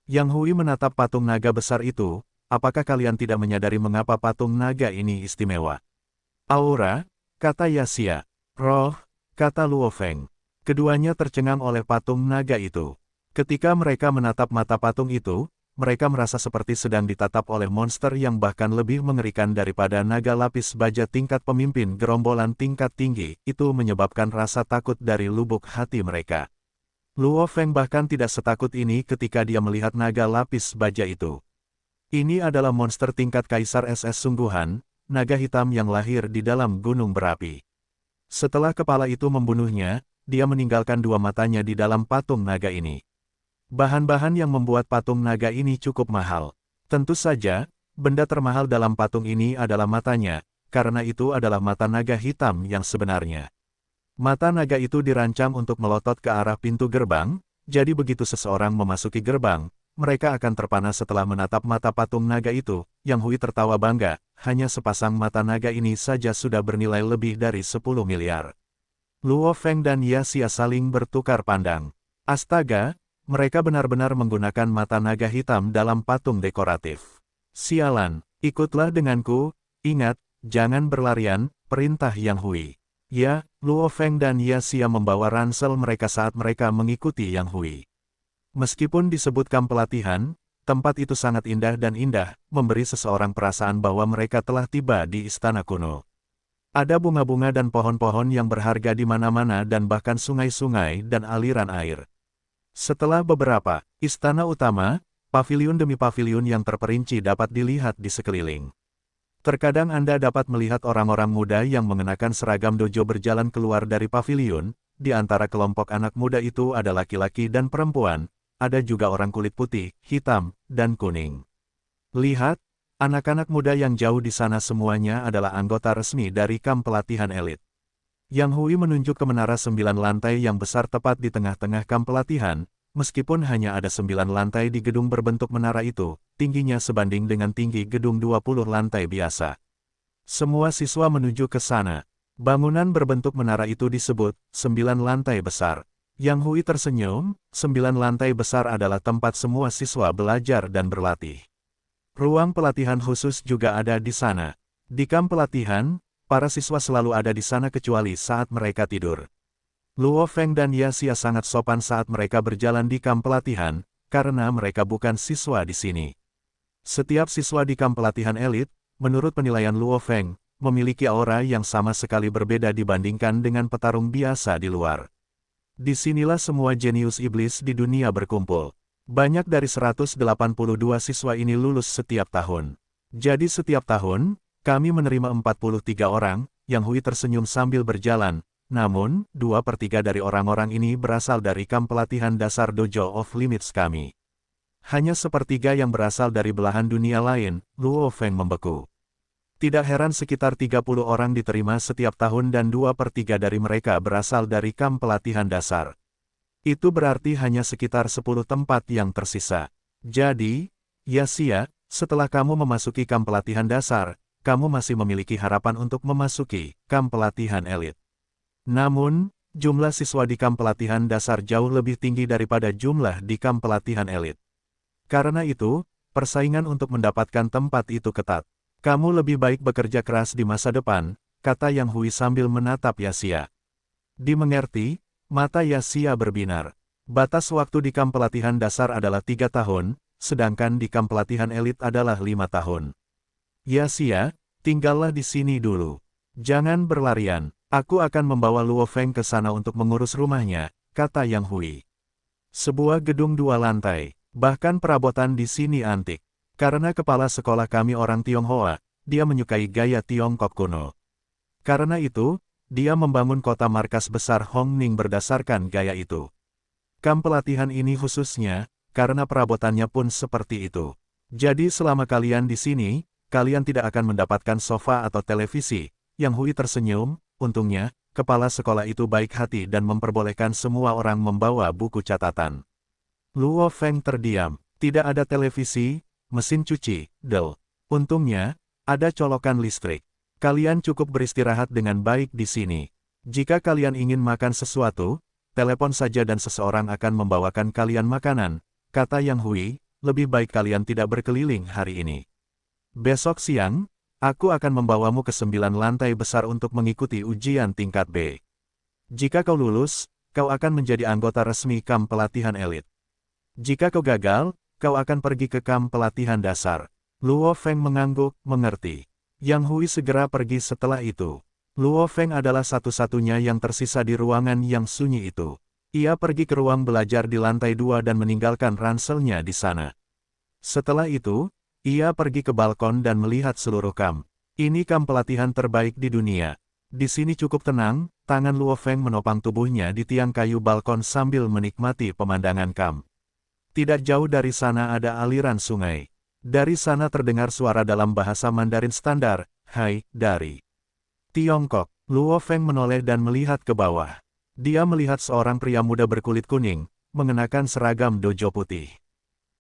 Yang Hui menatap patung naga besar itu, apakah kalian tidak menyadari mengapa patung naga ini istimewa? Aura, kata Yasia. Roh, kata Luo Feng. Keduanya tercengang oleh patung naga itu. Ketika mereka menatap mata patung itu, mereka merasa seperti sedang ditatap oleh monster yang bahkan lebih mengerikan daripada naga lapis baja tingkat pemimpin gerombolan tingkat tinggi. Itu menyebabkan rasa takut dari lubuk hati mereka. Luo Feng bahkan tidak setakut ini ketika dia melihat naga lapis baja itu. Ini adalah monster tingkat kaisar SS sungguhan, naga hitam yang lahir di dalam gunung berapi. Setelah kepala itu membunuhnya, dia meninggalkan dua matanya di dalam patung naga ini. Bahan-bahan yang membuat patung naga ini cukup mahal. Tentu saja, benda termahal dalam patung ini adalah matanya, karena itu adalah mata naga hitam yang sebenarnya. Mata naga itu dirancang untuk melotot ke arah pintu gerbang, jadi begitu seseorang memasuki gerbang, mereka akan terpana setelah menatap mata patung naga itu. Yang Hui tertawa bangga, hanya sepasang mata naga ini saja sudah bernilai lebih dari 10 miliar. Luo Feng dan Yasia saling bertukar pandang. Astaga, mereka benar-benar menggunakan mata naga hitam dalam patung dekoratif. Sialan, ikutlah denganku, ingat, jangan berlarian, perintah Yang Hui. Ya, Luo Feng dan Yasia membawa ransel mereka saat mereka mengikuti Yang Hui. Meskipun disebut kamp pelatihan, tempat itu sangat indah dan indah, memberi seseorang perasaan bahwa mereka telah tiba di istana kuno. Ada bunga-bunga dan pohon-pohon yang berharga di mana-mana dan bahkan sungai-sungai dan aliran air. Setelah beberapa istana utama, paviliun demi paviliun yang terperinci dapat dilihat di sekeliling. Terkadang Anda dapat melihat orang-orang muda yang mengenakan seragam dojo berjalan keluar dari paviliun. Di antara kelompok anak muda itu ada laki-laki dan perempuan, ada juga orang kulit putih, hitam, dan kuning. Lihat, anak-anak muda yang jauh di sana semuanya adalah anggota resmi dari kamp pelatihan elit. Yang Hui menunjuk ke menara 9 lantai yang besar tepat di tengah-tengah kamp pelatihan. Meskipun hanya ada 9 lantai di gedung berbentuk menara itu, tingginya sebanding dengan tinggi gedung 20 lantai biasa. Semua siswa menuju ke sana. Bangunan berbentuk menara itu disebut 9 lantai besar. Yang Hui tersenyum, 9 lantai besar adalah tempat semua siswa belajar dan berlatih. Ruang pelatihan khusus juga ada di sana. Di kamp pelatihan, para siswa selalu ada di sana kecuali saat mereka tidur. Luo Feng dan Yasia sangat sopan saat mereka berjalan di kamp pelatihan, karena mereka bukan siswa di sini. Setiap siswa di kamp pelatihan elit, menurut penilaian Luo Feng, memiliki aura yang sama sekali berbeda dibandingkan dengan petarung biasa di luar. Disinilah semua jenius iblis di dunia berkumpul. Banyak dari 182 siswa ini lulus setiap tahun. Jadi setiap tahun, kami menerima 43 orang. Yang Hui tersenyum sambil berjalan. Namun, 2/3 dari orang-orang ini berasal dari kamp pelatihan dasar Dojo of Limits kami. Hanya sepertiga yang berasal dari belahan dunia lain. Luo Feng membeku. Tidak heran sekitar 30 orang diterima setiap tahun dan 2/3 dari mereka berasal dari kamp pelatihan dasar. Itu berarti hanya sekitar 10 tempat yang tersisa. Jadi, Yasia, setelah kamu memasuki kamp pelatihan dasar, kamu masih memiliki harapan untuk memasuki kamp pelatihan elit. Namun, jumlah siswa di kamp pelatihan dasar jauh lebih tinggi daripada jumlah di kamp pelatihan elit. Karena itu, persaingan untuk mendapatkan tempat itu ketat. Kamu lebih baik bekerja keras di masa depan, kata Yang Hui sambil menatap Yaxia. Dimengerti, mata Yaxia berbinar. Batas waktu di kamp pelatihan dasar adalah 3 tahun, sedangkan di kamp pelatihan elit adalah 5 tahun. Yaxia, tinggallah di sini dulu. Jangan berlarian, aku akan membawa Luo Feng ke sana untuk mengurus rumahnya, kata Yang Hui. Sebuah gedung 2 lantai, bahkan perabotan di sini antik. Karena kepala sekolah kami orang Tionghoa, dia menyukai gaya Tiongkok kuno. Karena itu, dia membangun kota markas besar Hongning berdasarkan gaya itu. Kamp pelatihan ini khususnya, karena perabotannya pun seperti itu. Jadi selama kalian di sini, kalian tidak akan mendapatkan sofa atau televisi. Yang Hui tersenyum, untungnya, kepala sekolah itu baik hati dan memperbolehkan semua orang membawa buku catatan. Luo Feng terdiam, tidak ada televisi, mesin cuci, untungnya, ada colokan listrik. Kalian cukup beristirahat dengan baik di sini. Jika kalian ingin makan sesuatu, telepon saja dan seseorang akan membawakan kalian makanan, kata Yang Hui, lebih baik kalian tidak berkeliling hari ini. Besok siang, aku akan membawamu ke 9 lantai besar untuk mengikuti ujian tingkat B. Jika kau lulus, kau akan menjadi anggota resmi kamp pelatihan elit. Jika kau gagal, kau akan pergi ke kamp pelatihan dasar. Luo Feng mengangguk, mengerti. Yang Hui segera pergi setelah itu. Luo Feng adalah satu-satunya yang tersisa di ruangan yang sunyi itu. Ia pergi ke ruang belajar di lantai 2 dan meninggalkan ranselnya di sana. Setelah itu, ia pergi ke balkon dan melihat seluruh kamp. Ini kamp pelatihan terbaik di dunia. Di sini cukup tenang, tangan Luo Feng menopang tubuhnya di tiang kayu balkon sambil menikmati pemandangan kamp. Tidak jauh dari sana ada aliran sungai. Dari sana terdengar suara dalam bahasa Mandarin standar, "Hai, dari Tiongkok." Luo Feng menoleh dan melihat ke bawah. Dia melihat seorang pria muda berkulit kuning, mengenakan seragam dojo putih.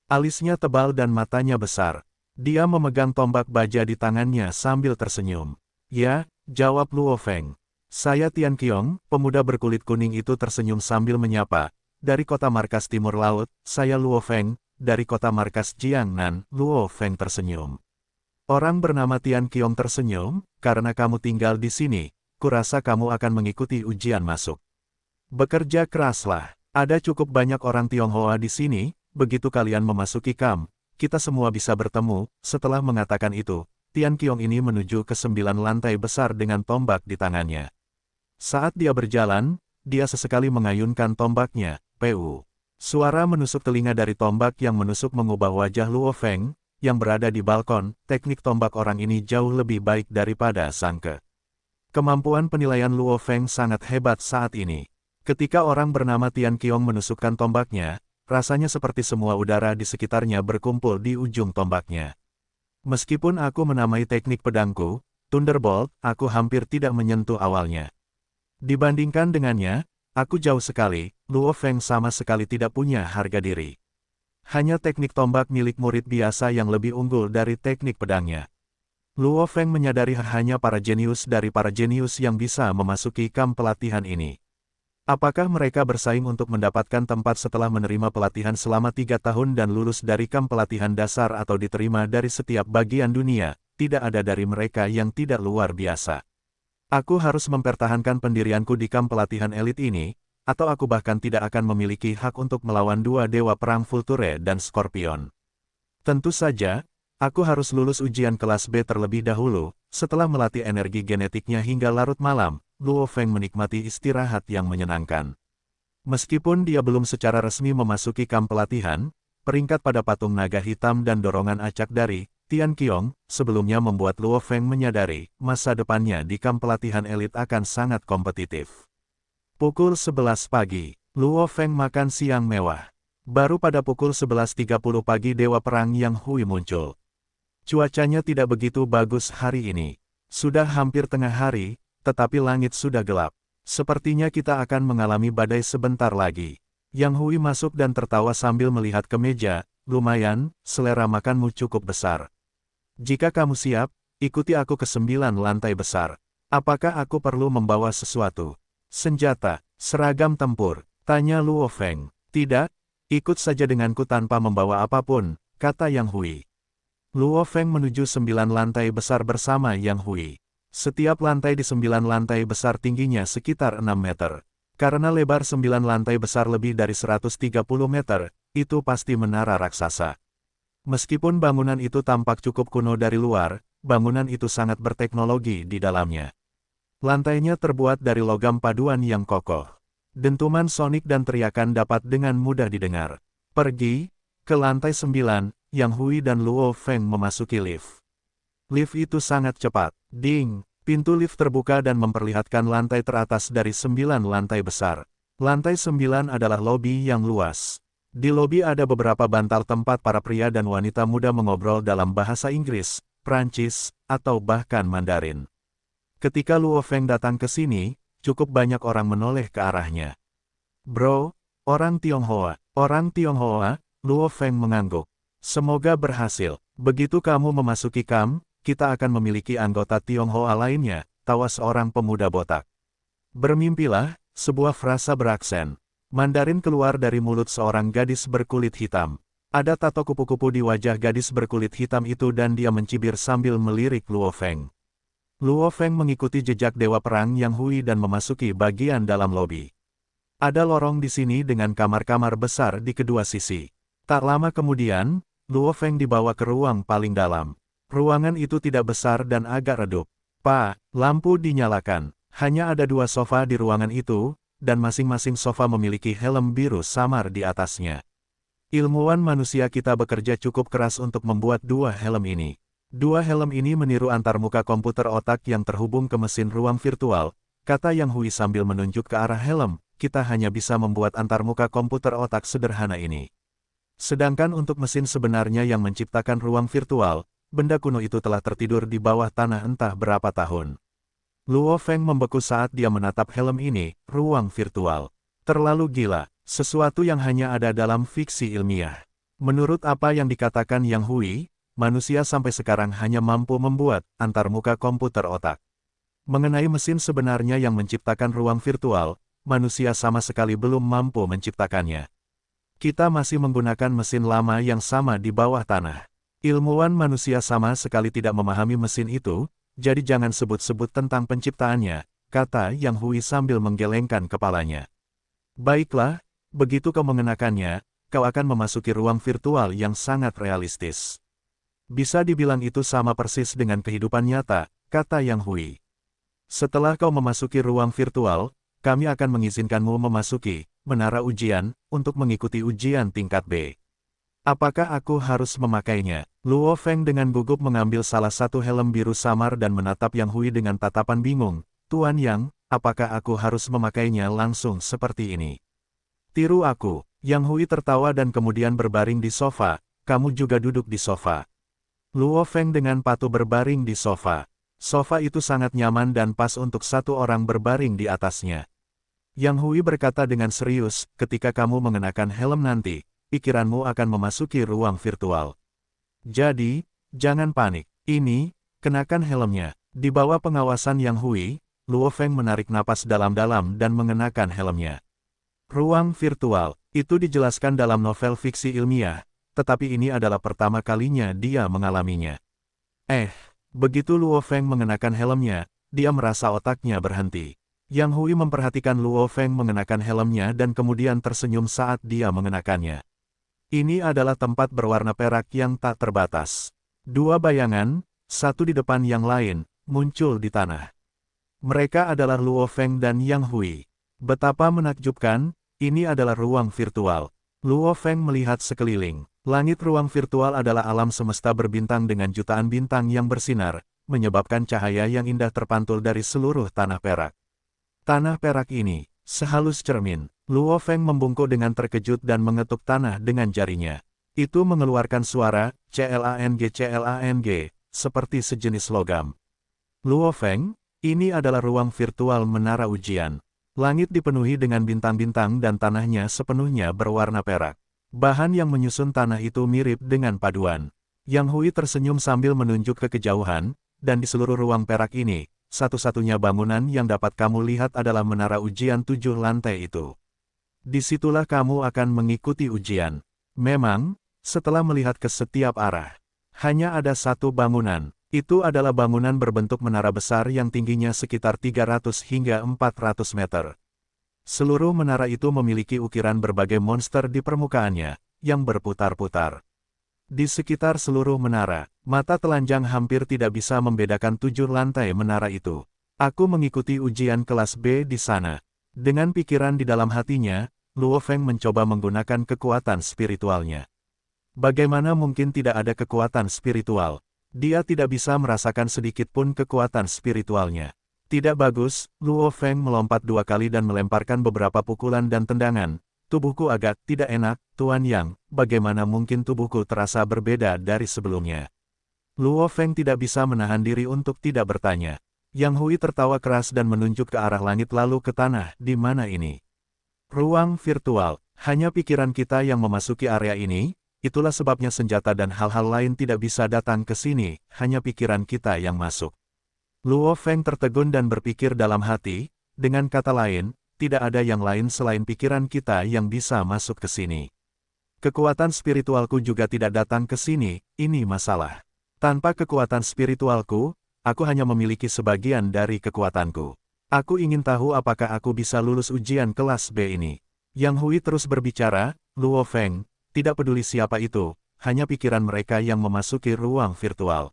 Alisnya tebal dan matanya besar. Dia memegang tombak baja di tangannya sambil tersenyum. "Ya," jawab Luo Feng. "Saya Tian Qiong." Pemuda berkulit kuning itu tersenyum sambil menyapa. "Dari kota markas Timur Laut, saya Luo Feng." "Dari kota markas Jiangnan." Luo Feng tersenyum. "Orang bernama Tian Qiong tersenyum, karena kamu tinggal di sini, kurasa kamu akan mengikuti ujian masuk. Bekerja keraslah. Ada cukup banyak orang Tionghoa di sini, begitu kalian memasuki kamp, kita semua bisa bertemu." Setelah mengatakan itu, Tian Qiong ini menuju ke 9 lantai besar dengan tombak di tangannya. Saat dia berjalan, dia sesekali mengayunkan tombaknya, "Pu." Suara menusuk telinga dari tombak yang menusuk mengubah wajah Luo Feng, yang berada di balkon. Teknik tombak orang ini jauh lebih baik daripada sangka. Kemampuan penilaian Luo Feng sangat hebat saat ini. Ketika orang bernama Tian Qiong menusukkan tombaknya, rasanya seperti semua udara di sekitarnya berkumpul di ujung tombaknya. Meskipun aku menamai teknik pedangku, Thunderbolt, aku hampir tidak menyentuh awalnya. Dibandingkan dengannya, aku jauh sekali. Luo Feng sama sekali tidak punya harga diri. Hanya teknik tombak milik murid biasa yang lebih unggul dari teknik pedangnya. Luo Feng menyadari hanya para jenius dari para jenius yang bisa memasuki kamp pelatihan ini. Apakah mereka bersaing untuk mendapatkan tempat setelah menerima pelatihan selama 3 tahun dan lulus dari kamp pelatihan dasar atau diterima dari setiap bagian dunia? Tidak ada dari mereka yang tidak luar biasa. Aku harus mempertahankan pendirianku di kamp pelatihan elit ini, atau aku bahkan tidak akan memiliki hak untuk melawan 2 dewa perang Vulture dan Scorpion. Tentu saja, aku harus lulus ujian kelas B terlebih dahulu. Setelah melatih energi genetiknya hingga larut malam, Luo Feng menikmati istirahat yang menyenangkan. Meskipun dia belum secara resmi memasuki kamp pelatihan, peringkat pada patung naga hitam dan dorongan acak dari Tian Qiong sebelumnya membuat Luo Feng menyadari masa depannya di kamp pelatihan elit akan sangat kompetitif. Pukul 11 pagi, Luo Feng makan siang mewah. Baru pada pukul 11.30 pagi Dewa Perang Yang Hui muncul. Cuacanya tidak begitu bagus hari ini. Sudah hampir tengah hari, tetapi langit sudah gelap. Sepertinya kita akan mengalami badai sebentar lagi. Yang Hui masuk dan tertawa sambil melihat ke meja. "Lumayan, selera makanmu cukup besar. Jika kamu siap, ikuti aku ke 9 lantai besar. Apakah aku perlu membawa sesuatu?" "Senjata," Seragam tempur, tanya Luo Feng. Tidak, ikut saja denganku tanpa membawa apapun, kata Yang Hui. Luo Feng menuju 9 lantai besar bersama Yang Hui. Setiap lantai di 9 lantai besar tingginya sekitar 6 meter. Karena lebar 9 lantai besar lebih dari 130 meter, itu pasti menara raksasa. Meskipun bangunan itu tampak cukup kuno dari luar, bangunan itu sangat berteknologi di dalamnya. Lantainya terbuat dari logam paduan yang kokoh. Dentuman sonik dan teriakan dapat dengan mudah didengar. Pergi ke lantai 9, Yang Hui dan Luo Feng memasuki lift. Lift itu sangat cepat. Ding! Pintu lift terbuka dan memperlihatkan lantai teratas dari 9 lantai besar. Lantai 9 adalah lobi yang luas. Di lobi ada beberapa bantal tempat para pria dan wanita muda mengobrol dalam bahasa Inggris, Prancis, atau bahkan Mandarin. Ketika Luo Feng datang ke sini, cukup banyak orang menoleh ke arahnya. Bro, orang Tionghoa, Luo Feng mengangguk. Semoga berhasil. Begitu kamu memasuki kamp, kita akan memiliki anggota Tionghoa lainnya, tawa seorang pemuda botak. Bermimpilah, sebuah frasa beraksen Mandarin keluar dari mulut seorang gadis berkulit hitam. Ada tato kupu-kupu di wajah gadis berkulit hitam itu dan dia mencibir sambil melirik Luo Feng. Luo Feng mengikuti jejak Dewa Perang Yang Hui dan memasuki bagian dalam lobi. Ada lorong di sini dengan kamar-kamar besar di kedua sisi. Tak lama kemudian, Luo Feng dibawa ke ruang paling dalam. Ruangan itu tidak besar dan agak redup. Pak, lampu dinyalakan. Hanya ada 2 sofa di ruangan itu, dan masing-masing sofa memiliki helm biru samar di atasnya. Ilmuwan manusia kita bekerja cukup keras untuk membuat 2 helm ini. 2 helm ini meniru antarmuka komputer otak yang terhubung ke mesin ruang virtual, kata Yang Hui sambil menunjuk ke arah helm. Kita hanya bisa membuat antarmuka komputer otak sederhana ini. Sedangkan untuk mesin sebenarnya yang menciptakan ruang virtual, benda kuno itu telah tertidur di bawah tanah entah berapa tahun. Luo Feng membeku saat dia menatap helm ini, ruang virtual. Terlalu gila, sesuatu yang hanya ada dalam fiksi ilmiah. Menurut apa yang dikatakan Yang Hui, manusia sampai sekarang hanya mampu membuat antarmuka komputer otak. Mengenai mesin sebenarnya yang menciptakan ruang virtual, manusia sama sekali belum mampu menciptakannya. Kita masih menggunakan mesin lama yang sama di bawah tanah. Ilmuwan manusia sama sekali tidak memahami mesin itu, jadi jangan sebut-sebut tentang penciptaannya, kata Yang Hui sambil menggelengkan kepalanya. Baiklah, begitu kau mengenakannya, kau akan memasuki ruang virtual yang sangat realistis. Bisa dibilang itu sama persis dengan kehidupan nyata, kata Yang Hui. Setelah kau memasuki ruang virtual, kami akan mengizinkanmu memasuki menara ujian untuk mengikuti ujian tingkat B. Apakah aku harus memakainya? Luo Feng dengan gugup mengambil salah satu helm biru samar dan menatap Yang Hui dengan tatapan bingung. Tuan Yang, apakah aku harus memakainya langsung seperti ini? Tiru aku. Yang Hui tertawa dan kemudian berbaring di sofa. Kamu juga duduk di sofa. Luo Feng dengan patuh berbaring di sofa. Sofa itu sangat nyaman dan pas untuk 1 orang berbaring di atasnya. Yang Hui berkata dengan serius, ketika kamu mengenakan helm nanti, pikiranmu akan memasuki ruang virtual. Jadi, jangan panik. Ini, kenakan helmnya. Di bawah pengawasan Yang Hui, Luo Feng menarik napas dalam-dalam dan mengenakan helmnya. Ruang virtual, itu dijelaskan dalam novel fiksi ilmiah, tetapi ini adalah pertama kalinya dia mengalaminya. Begitu Luo Feng mengenakan helmnya, dia merasa otaknya berhenti. Yang Hui memperhatikan Luo Feng mengenakan helmnya dan kemudian tersenyum saat dia mengenakannya. Ini adalah tempat berwarna perak yang tak terbatas. 2 bayangan, satu di depan yang lain, muncul di tanah. Mereka adalah Luo Feng dan Yang Hui. Betapa menakjubkan, ini adalah ruang virtual. Luo Feng melihat sekeliling. Langit ruang virtual adalah alam semesta berbintang dengan jutaan bintang yang bersinar, menyebabkan cahaya yang indah terpantul dari seluruh tanah perak. Tanah perak ini, sehalus cermin. Luo Feng membungkuk dengan terkejut dan mengetuk tanah dengan jarinya. Itu mengeluarkan suara, clang, seperti sejenis logam. Luo Feng, ini adalah ruang virtual menara ujian. Langit dipenuhi dengan bintang-bintang dan tanahnya sepenuhnya berwarna perak. Bahan yang menyusun tanah itu mirip dengan paduan. Yang Hui tersenyum sambil menunjuk ke kejauhan, dan di seluruh ruang perak ini, satu-satunya bangunan yang dapat kamu lihat adalah menara ujian 7 lantai itu. Disitulah kamu akan mengikuti ujian. Memang, setelah melihat ke setiap arah, hanya ada satu bangunan. Itu adalah bangunan berbentuk menara besar yang tingginya sekitar 300 hingga 400 meter. Seluruh menara itu memiliki ukiran berbagai monster di permukaannya, yang berputar-putar. Di sekitar seluruh menara, mata telanjang hampir tidak bisa membedakan 7 lantai menara itu. Aku mengikuti ujian kelas B di sana. Dengan pikiran di dalam hatinya, Luo Feng mencoba menggunakan kekuatan spiritualnya. Bagaimana mungkin tidak ada kekuatan spiritual? Dia tidak bisa merasakan sedikit pun kekuatan spiritualnya. Tidak bagus, Luo Feng melompat 2 kali dan melemparkan beberapa pukulan dan tendangan. Tubuhku agak tidak enak, Tuan Yang, bagaimana mungkin tubuhku terasa berbeda dari sebelumnya? Luo Feng tidak bisa menahan diri untuk tidak bertanya. Yang Hui tertawa keras dan menunjuk ke arah langit lalu ke tanah, di mana ini? Ruang virtual, hanya pikiran kita yang memasuki area ini, itulah sebabnya senjata dan hal-hal lain tidak bisa datang ke sini, hanya pikiran kita yang masuk. Luo Feng tertegun dan berpikir dalam hati, dengan kata lain, tidak ada yang lain selain pikiran kita yang bisa masuk ke sini. Kekuatan spiritualku juga tidak datang ke sini, ini masalah. Tanpa kekuatan spiritualku, aku hanya memiliki sebagian dari kekuatanku. Aku ingin tahu apakah aku bisa lulus ujian kelas B ini. Yang Hui terus berbicara, Luo Feng, tidak peduli siapa itu, hanya pikiran mereka yang memasuki ruang virtual.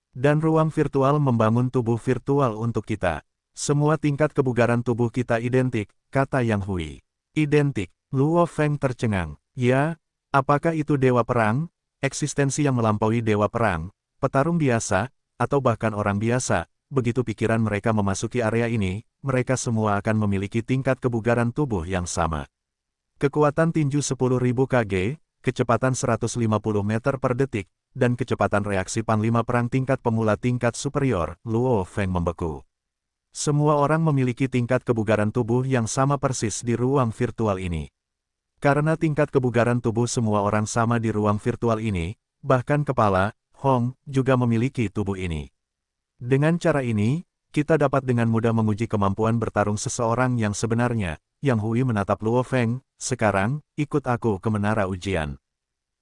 Dan ruang virtual membangun tubuh virtual untuk kita. Semua tingkat kebugaran tubuh kita identik, kata Yang Hui. Identik, Luo Feng tercengang. Ya, apakah itu dewa perang, eksistensi yang melampaui dewa perang, petarung biasa, atau bahkan orang biasa? Begitu pikiran mereka memasuki area ini, mereka semua akan memiliki tingkat kebugaran tubuh yang sama. Kekuatan tinju 10.000 kg, kecepatan 150 meter per detik, dan kecepatan reaksi panglima perang tingkat pemula tingkat superior, Luo Feng membeku. Semua orang memiliki tingkat kebugaran tubuh yang sama persis di ruang virtual ini. Karena tingkat kebugaran tubuh semua orang sama di ruang virtual ini, bahkan kepala, Hong, juga memiliki tubuh ini. Dengan cara ini, kita dapat dengan mudah menguji kemampuan bertarung seseorang yang sebenarnya. Yang Hui menatap Luo Feng, sekarang, ikut aku ke menara ujian.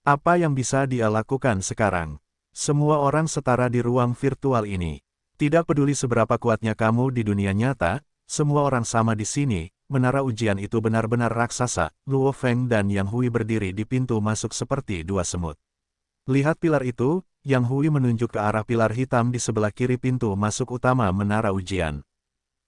Apa yang bisa dia lakukan sekarang? Semua orang setara di ruang virtual ini. Tidak peduli seberapa kuatnya kamu di dunia nyata, semua orang sama di sini. Menara ujian itu benar-benar raksasa. Luo Feng dan Yang Hui berdiri di pintu masuk seperti dua semut. Lihat pilar itu, Yang Hui menunjuk ke arah pilar hitam di sebelah kiri pintu masuk utama menara ujian.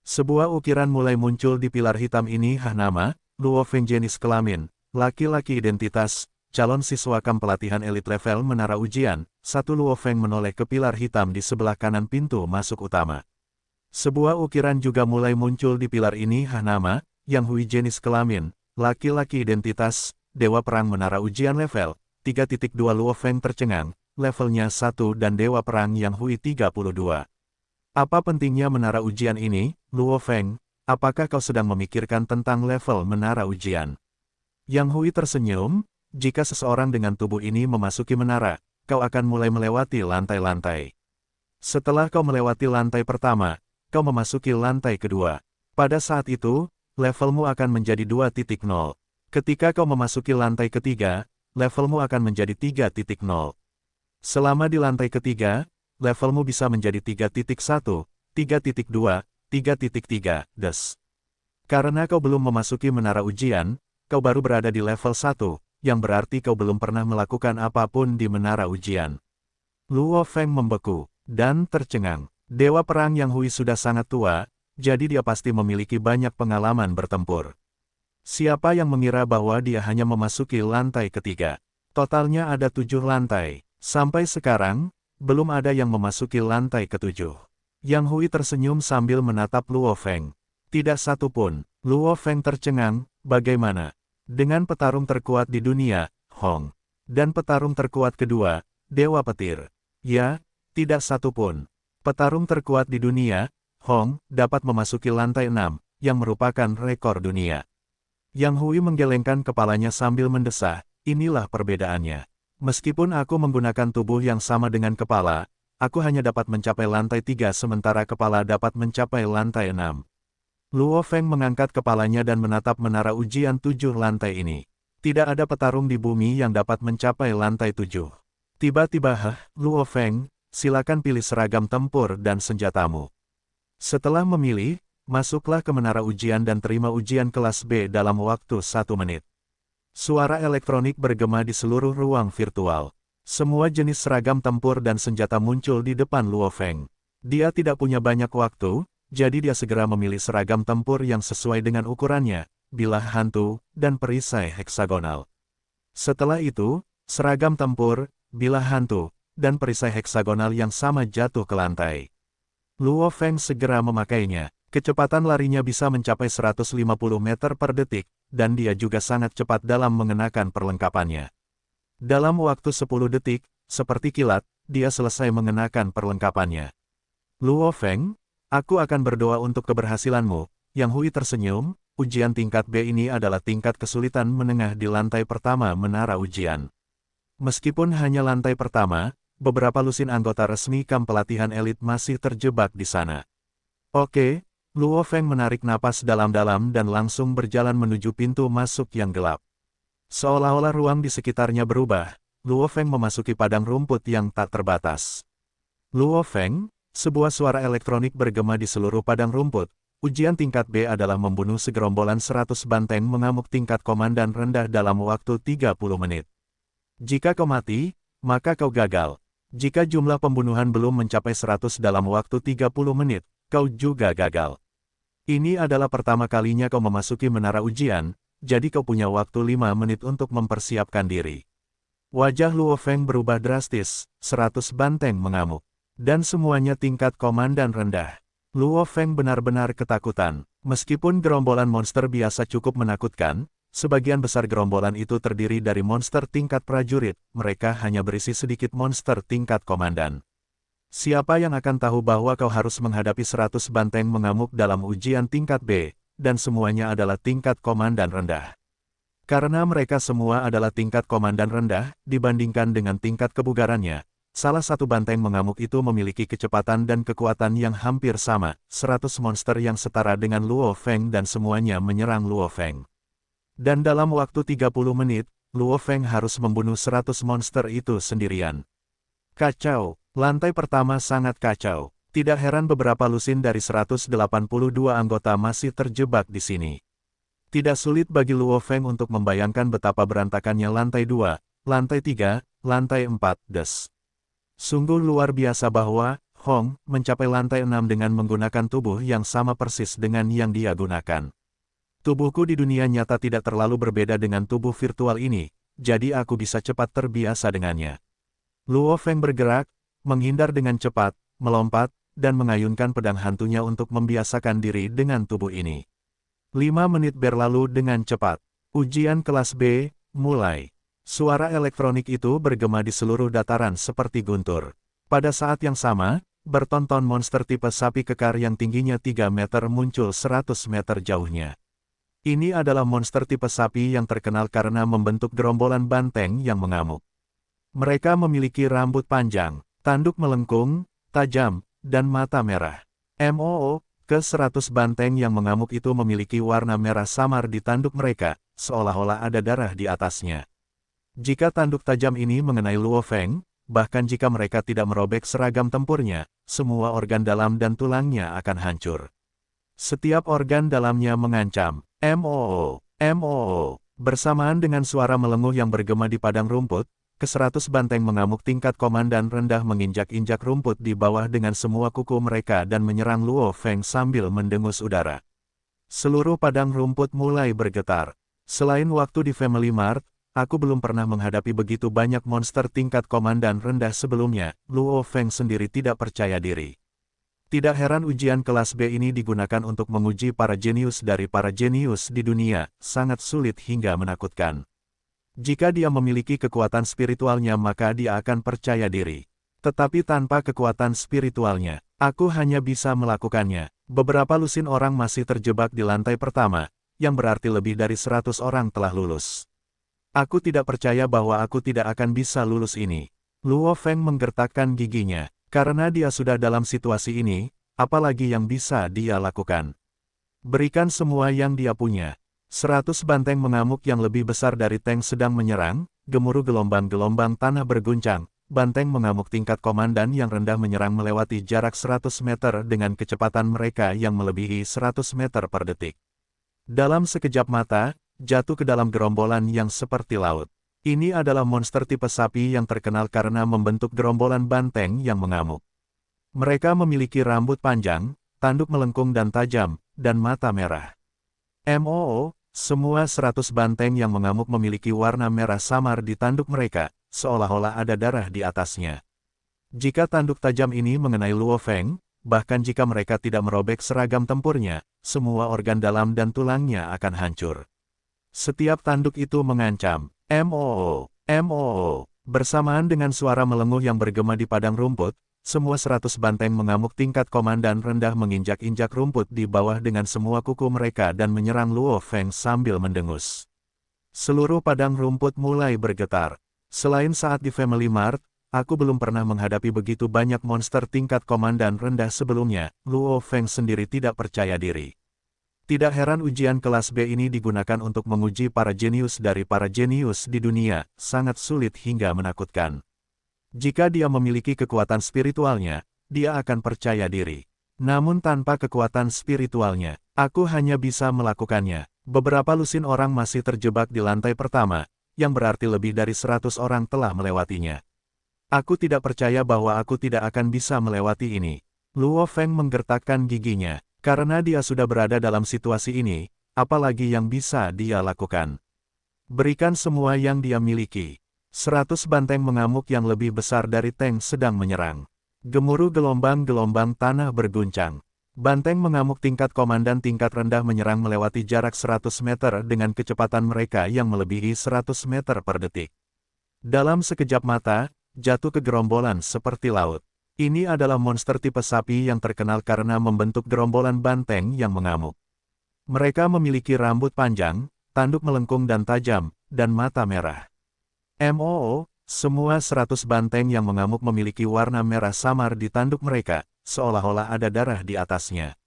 Sebuah ukiran mulai muncul di pilar hitam ini. Nama, Luo Feng jenis kelamin, laki-laki identitas, calon siswa kamp pelatihan elit level menara ujian. Satu Luo Feng menoleh ke pilar hitam di sebelah kanan pintu masuk utama. Sebuah ukiran juga mulai muncul di pilar ini. Nama, Yang Hui jenis kelamin, laki-laki identitas, dewa perang menara ujian level 3.2. Luo Feng tercengang, levelnya 1 dan dewa perang Yang Hui 32. Apa pentingnya menara ujian ini, Luo Feng? Apakah kau sedang memikirkan tentang level menara ujian? Yang Hui tersenyum, jika seseorang dengan tubuh ini memasuki menara, kau akan mulai melewati lantai-lantai. Setelah kau melewati lantai pertama, kau memasuki lantai kedua. Pada saat itu, levelmu akan menjadi 2.0. Ketika kau memasuki lantai ketiga, levelmu akan menjadi 3.0. Selama di lantai ketiga, levelmu bisa menjadi 3.1, 3.2, 3.3, des. Karena kau belum memasuki menara ujian, kau baru berada di level 1, yang berarti kau belum pernah melakukan apapun di menara ujian. Luo Feng membeku, dan tercengang. Dewa perang Yang Hui sudah sangat tua, jadi dia pasti memiliki banyak pengalaman bertempur. Siapa yang mengira bahwa dia hanya memasuki lantai ketiga? Totalnya ada 7 lantai. Sampai sekarang, belum ada yang memasuki lantai ketujuh. Yang Hui tersenyum sambil menatap Luo Feng. Tidak satu pun. Luo Feng tercengang, bagaimana? Dengan petarung terkuat di dunia, Hong. Dan petarung terkuat kedua, Dewa Petir. Ya, tidak satu pun. Petarung terkuat di dunia, Hong, dapat memasuki lantai 6, yang merupakan rekor dunia. Yang Hui menggelengkan kepalanya sambil mendesah, inilah perbedaannya. Meskipun aku menggunakan tubuh yang sama dengan kepala, aku hanya dapat mencapai lantai 3 sementara kepala dapat mencapai lantai 6. Luo Feng mengangkat kepalanya dan menatap menara ujian 7 lantai ini. Tidak ada petarung di bumi yang dapat mencapai lantai 7. Tiba-tiba, Luo Feng, silakan pilih seragam tempur dan senjatamu. Setelah memilih, masuklah ke menara ujian dan terima ujian kelas B dalam waktu 1 menit. Suara elektronik bergema di seluruh ruang virtual. Semua jenis seragam tempur dan senjata muncul di depan Luo Feng. Dia tidak punya banyak waktu, jadi dia segera memilih seragam tempur yang sesuai dengan ukurannya, bilah hantu, dan perisai heksagonal. Setelah itu, seragam tempur, bilah hantu, dan perisai heksagonal yang sama jatuh ke lantai. Luo Feng segera memakainya. Kecepatan larinya bisa mencapai 150 meter per detik, dan dia juga sangat cepat dalam mengenakan perlengkapannya. Dalam waktu 10 detik, seperti kilat, dia selesai mengenakan perlengkapannya. Luo Feng, aku akan berdoa untuk keberhasilanmu. Yang Hui tersenyum, ujian tingkat B ini adalah tingkat kesulitan menengah di lantai pertama menara ujian. Meskipun hanya lantai pertama, beberapa lusin anggota resmi kamp pelatihan elit masih terjebak di sana. Oke. Luo Feng menarik napas dalam-dalam dan langsung berjalan menuju pintu masuk yang gelap. Seolah-olah ruang di sekitarnya berubah, Luo Feng memasuki padang rumput yang tak terbatas. Luo Feng, sebuah suara elektronik bergema di seluruh padang rumput. Ujian tingkat B adalah membunuh segerombolan 100 banteng mengamuk tingkat komandan rendah dalam waktu 30 menit. Jika kau mati, maka kau gagal. Jika jumlah pembunuhan belum mencapai 100 dalam waktu 30 menit, kau juga gagal. Ini adalah pertama kalinya kau memasuki menara ujian, jadi kau punya waktu 5 menit untuk mempersiapkan diri. Wajah Luo Feng berubah drastis, 100 banteng mengamuk. Dan semuanya tingkat komandan rendah. Luo Feng benar-benar ketakutan. Meskipun gerombolan monster biasa cukup menakutkan, sebagian besar gerombolan itu terdiri dari monster tingkat prajurit, mereka hanya berisi sedikit monster tingkat komandan. Siapa yang akan tahu bahwa kau harus menghadapi 100 banteng mengamuk dalam ujian tingkat B, dan semuanya adalah tingkat komandan rendah. Karena mereka semua adalah tingkat komandan rendah, dibandingkan dengan tingkat kebugarannya, salah satu banteng mengamuk itu memiliki kecepatan dan kekuatan yang hampir sama, 100 monster yang setara dengan Luo Feng dan semuanya menyerang Luo Feng. Dan dalam waktu 30 menit, Luo Feng harus membunuh 100 monster itu sendirian. Kacau. Lantai pertama sangat kacau. Tidak heran beberapa lusin dari 182 anggota masih terjebak di sini. Tidak sulit bagi Luo Feng untuk membayangkan betapa berantakannya lantai 2, lantai 3, lantai 4, des. Sungguh luar biasa bahwa Hong mencapai lantai 6 dengan menggunakan tubuh yang sama persis dengan yang dia gunakan. Tubuhku di dunia nyata tidak terlalu berbeda dengan tubuh virtual ini, jadi aku bisa cepat terbiasa dengannya. Luo Feng bergerak, menghindar dengan cepat, melompat, dan mengayunkan pedang hantunya untuk membiasakan diri dengan tubuh ini. 5 menit berlalu dengan cepat. Ujian kelas B, mulai. Suara elektronik itu bergema di seluruh dataran seperti guntur. Pada saat yang sama, bertonton monster tipe sapi kekar yang tingginya 3 meter muncul 100 meter jauhnya. Ini adalah monster tipe sapi yang terkenal karena membentuk gerombolan banteng yang mengamuk. Mereka memiliki rambut panjang, tanduk melengkung, tajam, dan mata merah. Ke-100 banteng yang mengamuk itu memiliki warna merah samar di tanduk mereka, seolah-olah ada darah di atasnya. Jika tanduk tajam ini mengenai Luo Feng, bahkan jika mereka tidak merobek seragam tempurnya, semua organ dalam dan tulangnya akan hancur. Setiap organ dalamnya mengancam. Bersamaan dengan suara melenguh yang bergema di padang rumput, ke-100 banteng mengamuk tingkat komandan rendah menginjak-injak rumput di bawah dengan semua kuku mereka dan menyerang Luo Feng sambil mendengus udara. Seluruh padang rumput mulai bergetar. Selain waktu di Family Mart, aku belum pernah menghadapi begitu banyak monster tingkat komandan rendah sebelumnya. Luo Feng sendiri tidak percaya diri. Tidak heran ujian kelas B ini digunakan untuk menguji para jenius dari para jenius di dunia, sangat sulit hingga menakutkan. Jika dia memiliki kekuatan spiritualnya maka dia akan percaya diri. Tetapi tanpa kekuatan spiritualnya, aku hanya bisa melakukannya. Beberapa lusin orang masih terjebak di lantai pertama, yang berarti lebih dari 100 orang telah lulus. Aku tidak percaya bahwa aku tidak akan bisa lulus ini. Luo Feng menggertakkan giginya. Karena dia sudah dalam situasi ini, apalagi yang bisa dia lakukan? Berikan semua yang dia punya. 100 banteng mengamuk yang lebih besar dari tank sedang menyerang, gemuruh gelombang-gelombang tanah berguncang. Banteng mengamuk tingkat komandan yang rendah menyerang melewati jarak 100 meter dengan kecepatan mereka yang melebihi 100 meter per detik. Dalam sekejap mata, jatuh ke dalam gerombolan yang seperti laut. Ini adalah monster tipe sapi yang terkenal karena membentuk gerombolan banteng yang mengamuk. Mereka memiliki rambut panjang, tanduk melengkung dan tajam, dan mata merah. Semua 100 banteng yang mengamuk memiliki warna merah samar di tanduk mereka, seolah-olah ada darah di atasnya. Jika tanduk tajam ini mengenai Luo Feng, bahkan jika mereka tidak merobek seragam tempurnya, semua organ dalam dan tulangnya akan hancur. Setiap tanduk itu mengancam, MOO. Bersamaan dengan suara melenguh yang bergema di padang rumput, semua 100 banteng mengamuk tingkat komandan rendah menginjak-injak rumput di bawah dengan semua kuku mereka dan menyerang Luo Feng sambil mendengus. Seluruh padang rumput mulai bergetar. Selain saat di Family Mart, aku belum pernah menghadapi begitu banyak monster tingkat komandan rendah sebelumnya. Luo Feng sendiri tidak percaya diri. Tidak heran ujian kelas B ini digunakan untuk menguji para jenius dari para jenius di dunia, sangat sulit hingga menakutkan. Jika dia memiliki kekuatan spiritualnya, dia akan percaya diri. Namun tanpa kekuatan spiritualnya, aku hanya bisa melakukannya. Beberapa lusin orang masih terjebak di lantai pertama, yang berarti lebih dari 100 orang telah melewatinya. Aku tidak percaya bahwa aku tidak akan bisa melewati ini. Luo Feng menggertakkan giginya, karena dia sudah berada dalam situasi ini, apalagi yang bisa dia lakukan. Berikan semua yang dia miliki. 100 banteng mengamuk yang lebih besar dari tank sedang menyerang. Gemuruh gelombang-gelombang tanah berguncang. Banteng mengamuk tingkat komandan tingkat rendah menyerang melewati jarak 100 meter dengan kecepatan mereka yang melebihi 100 meter per detik. Dalam sekejap mata, jatuh ke gerombolan seperti laut. Ini adalah monster tipe sapi yang terkenal karena membentuk gerombolan banteng yang mengamuk. Mereka memiliki rambut panjang, tanduk melengkung dan tajam, dan mata merah. Semua 100 banteng yang mengamuk memiliki warna merah samar di tanduk mereka, seolah-olah ada darah di atasnya.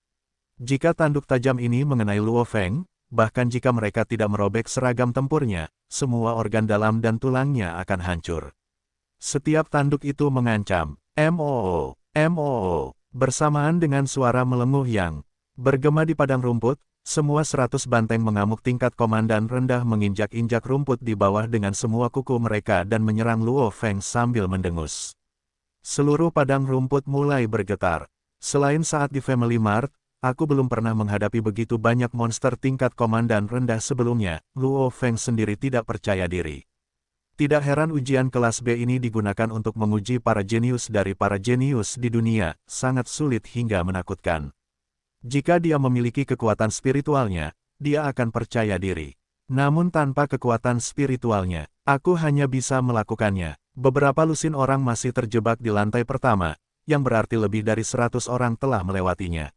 Jika tanduk tajam ini mengenai Luo Feng, bahkan jika mereka tidak merobek seragam tempurnya, semua organ dalam dan tulangnya akan hancur. Setiap tanduk itu mengancam, MOO. Bersamaan dengan suara melenguh yang bergema di padang rumput, semua 100 banteng mengamuk tingkat komandan rendah menginjak-injak rumput di bawah dengan semua kuku mereka dan menyerang Luo Feng sambil mendengus. Seluruh padang rumput mulai bergetar. Selain saat di Family Mart, aku belum pernah menghadapi begitu banyak monster tingkat komandan rendah sebelumnya. Luo Feng sendiri tidak percaya diri. Tidak heran ujian kelas B ini digunakan untuk menguji para jenius dari para jenius di dunia, sangat sulit hingga menakutkan. Jika dia memiliki kekuatan spiritualnya, dia akan percaya diri. Namun tanpa kekuatan spiritualnya, aku hanya bisa melakukannya. Beberapa lusin orang masih terjebak di lantai pertama, yang berarti lebih dari 100 orang telah melewatinya.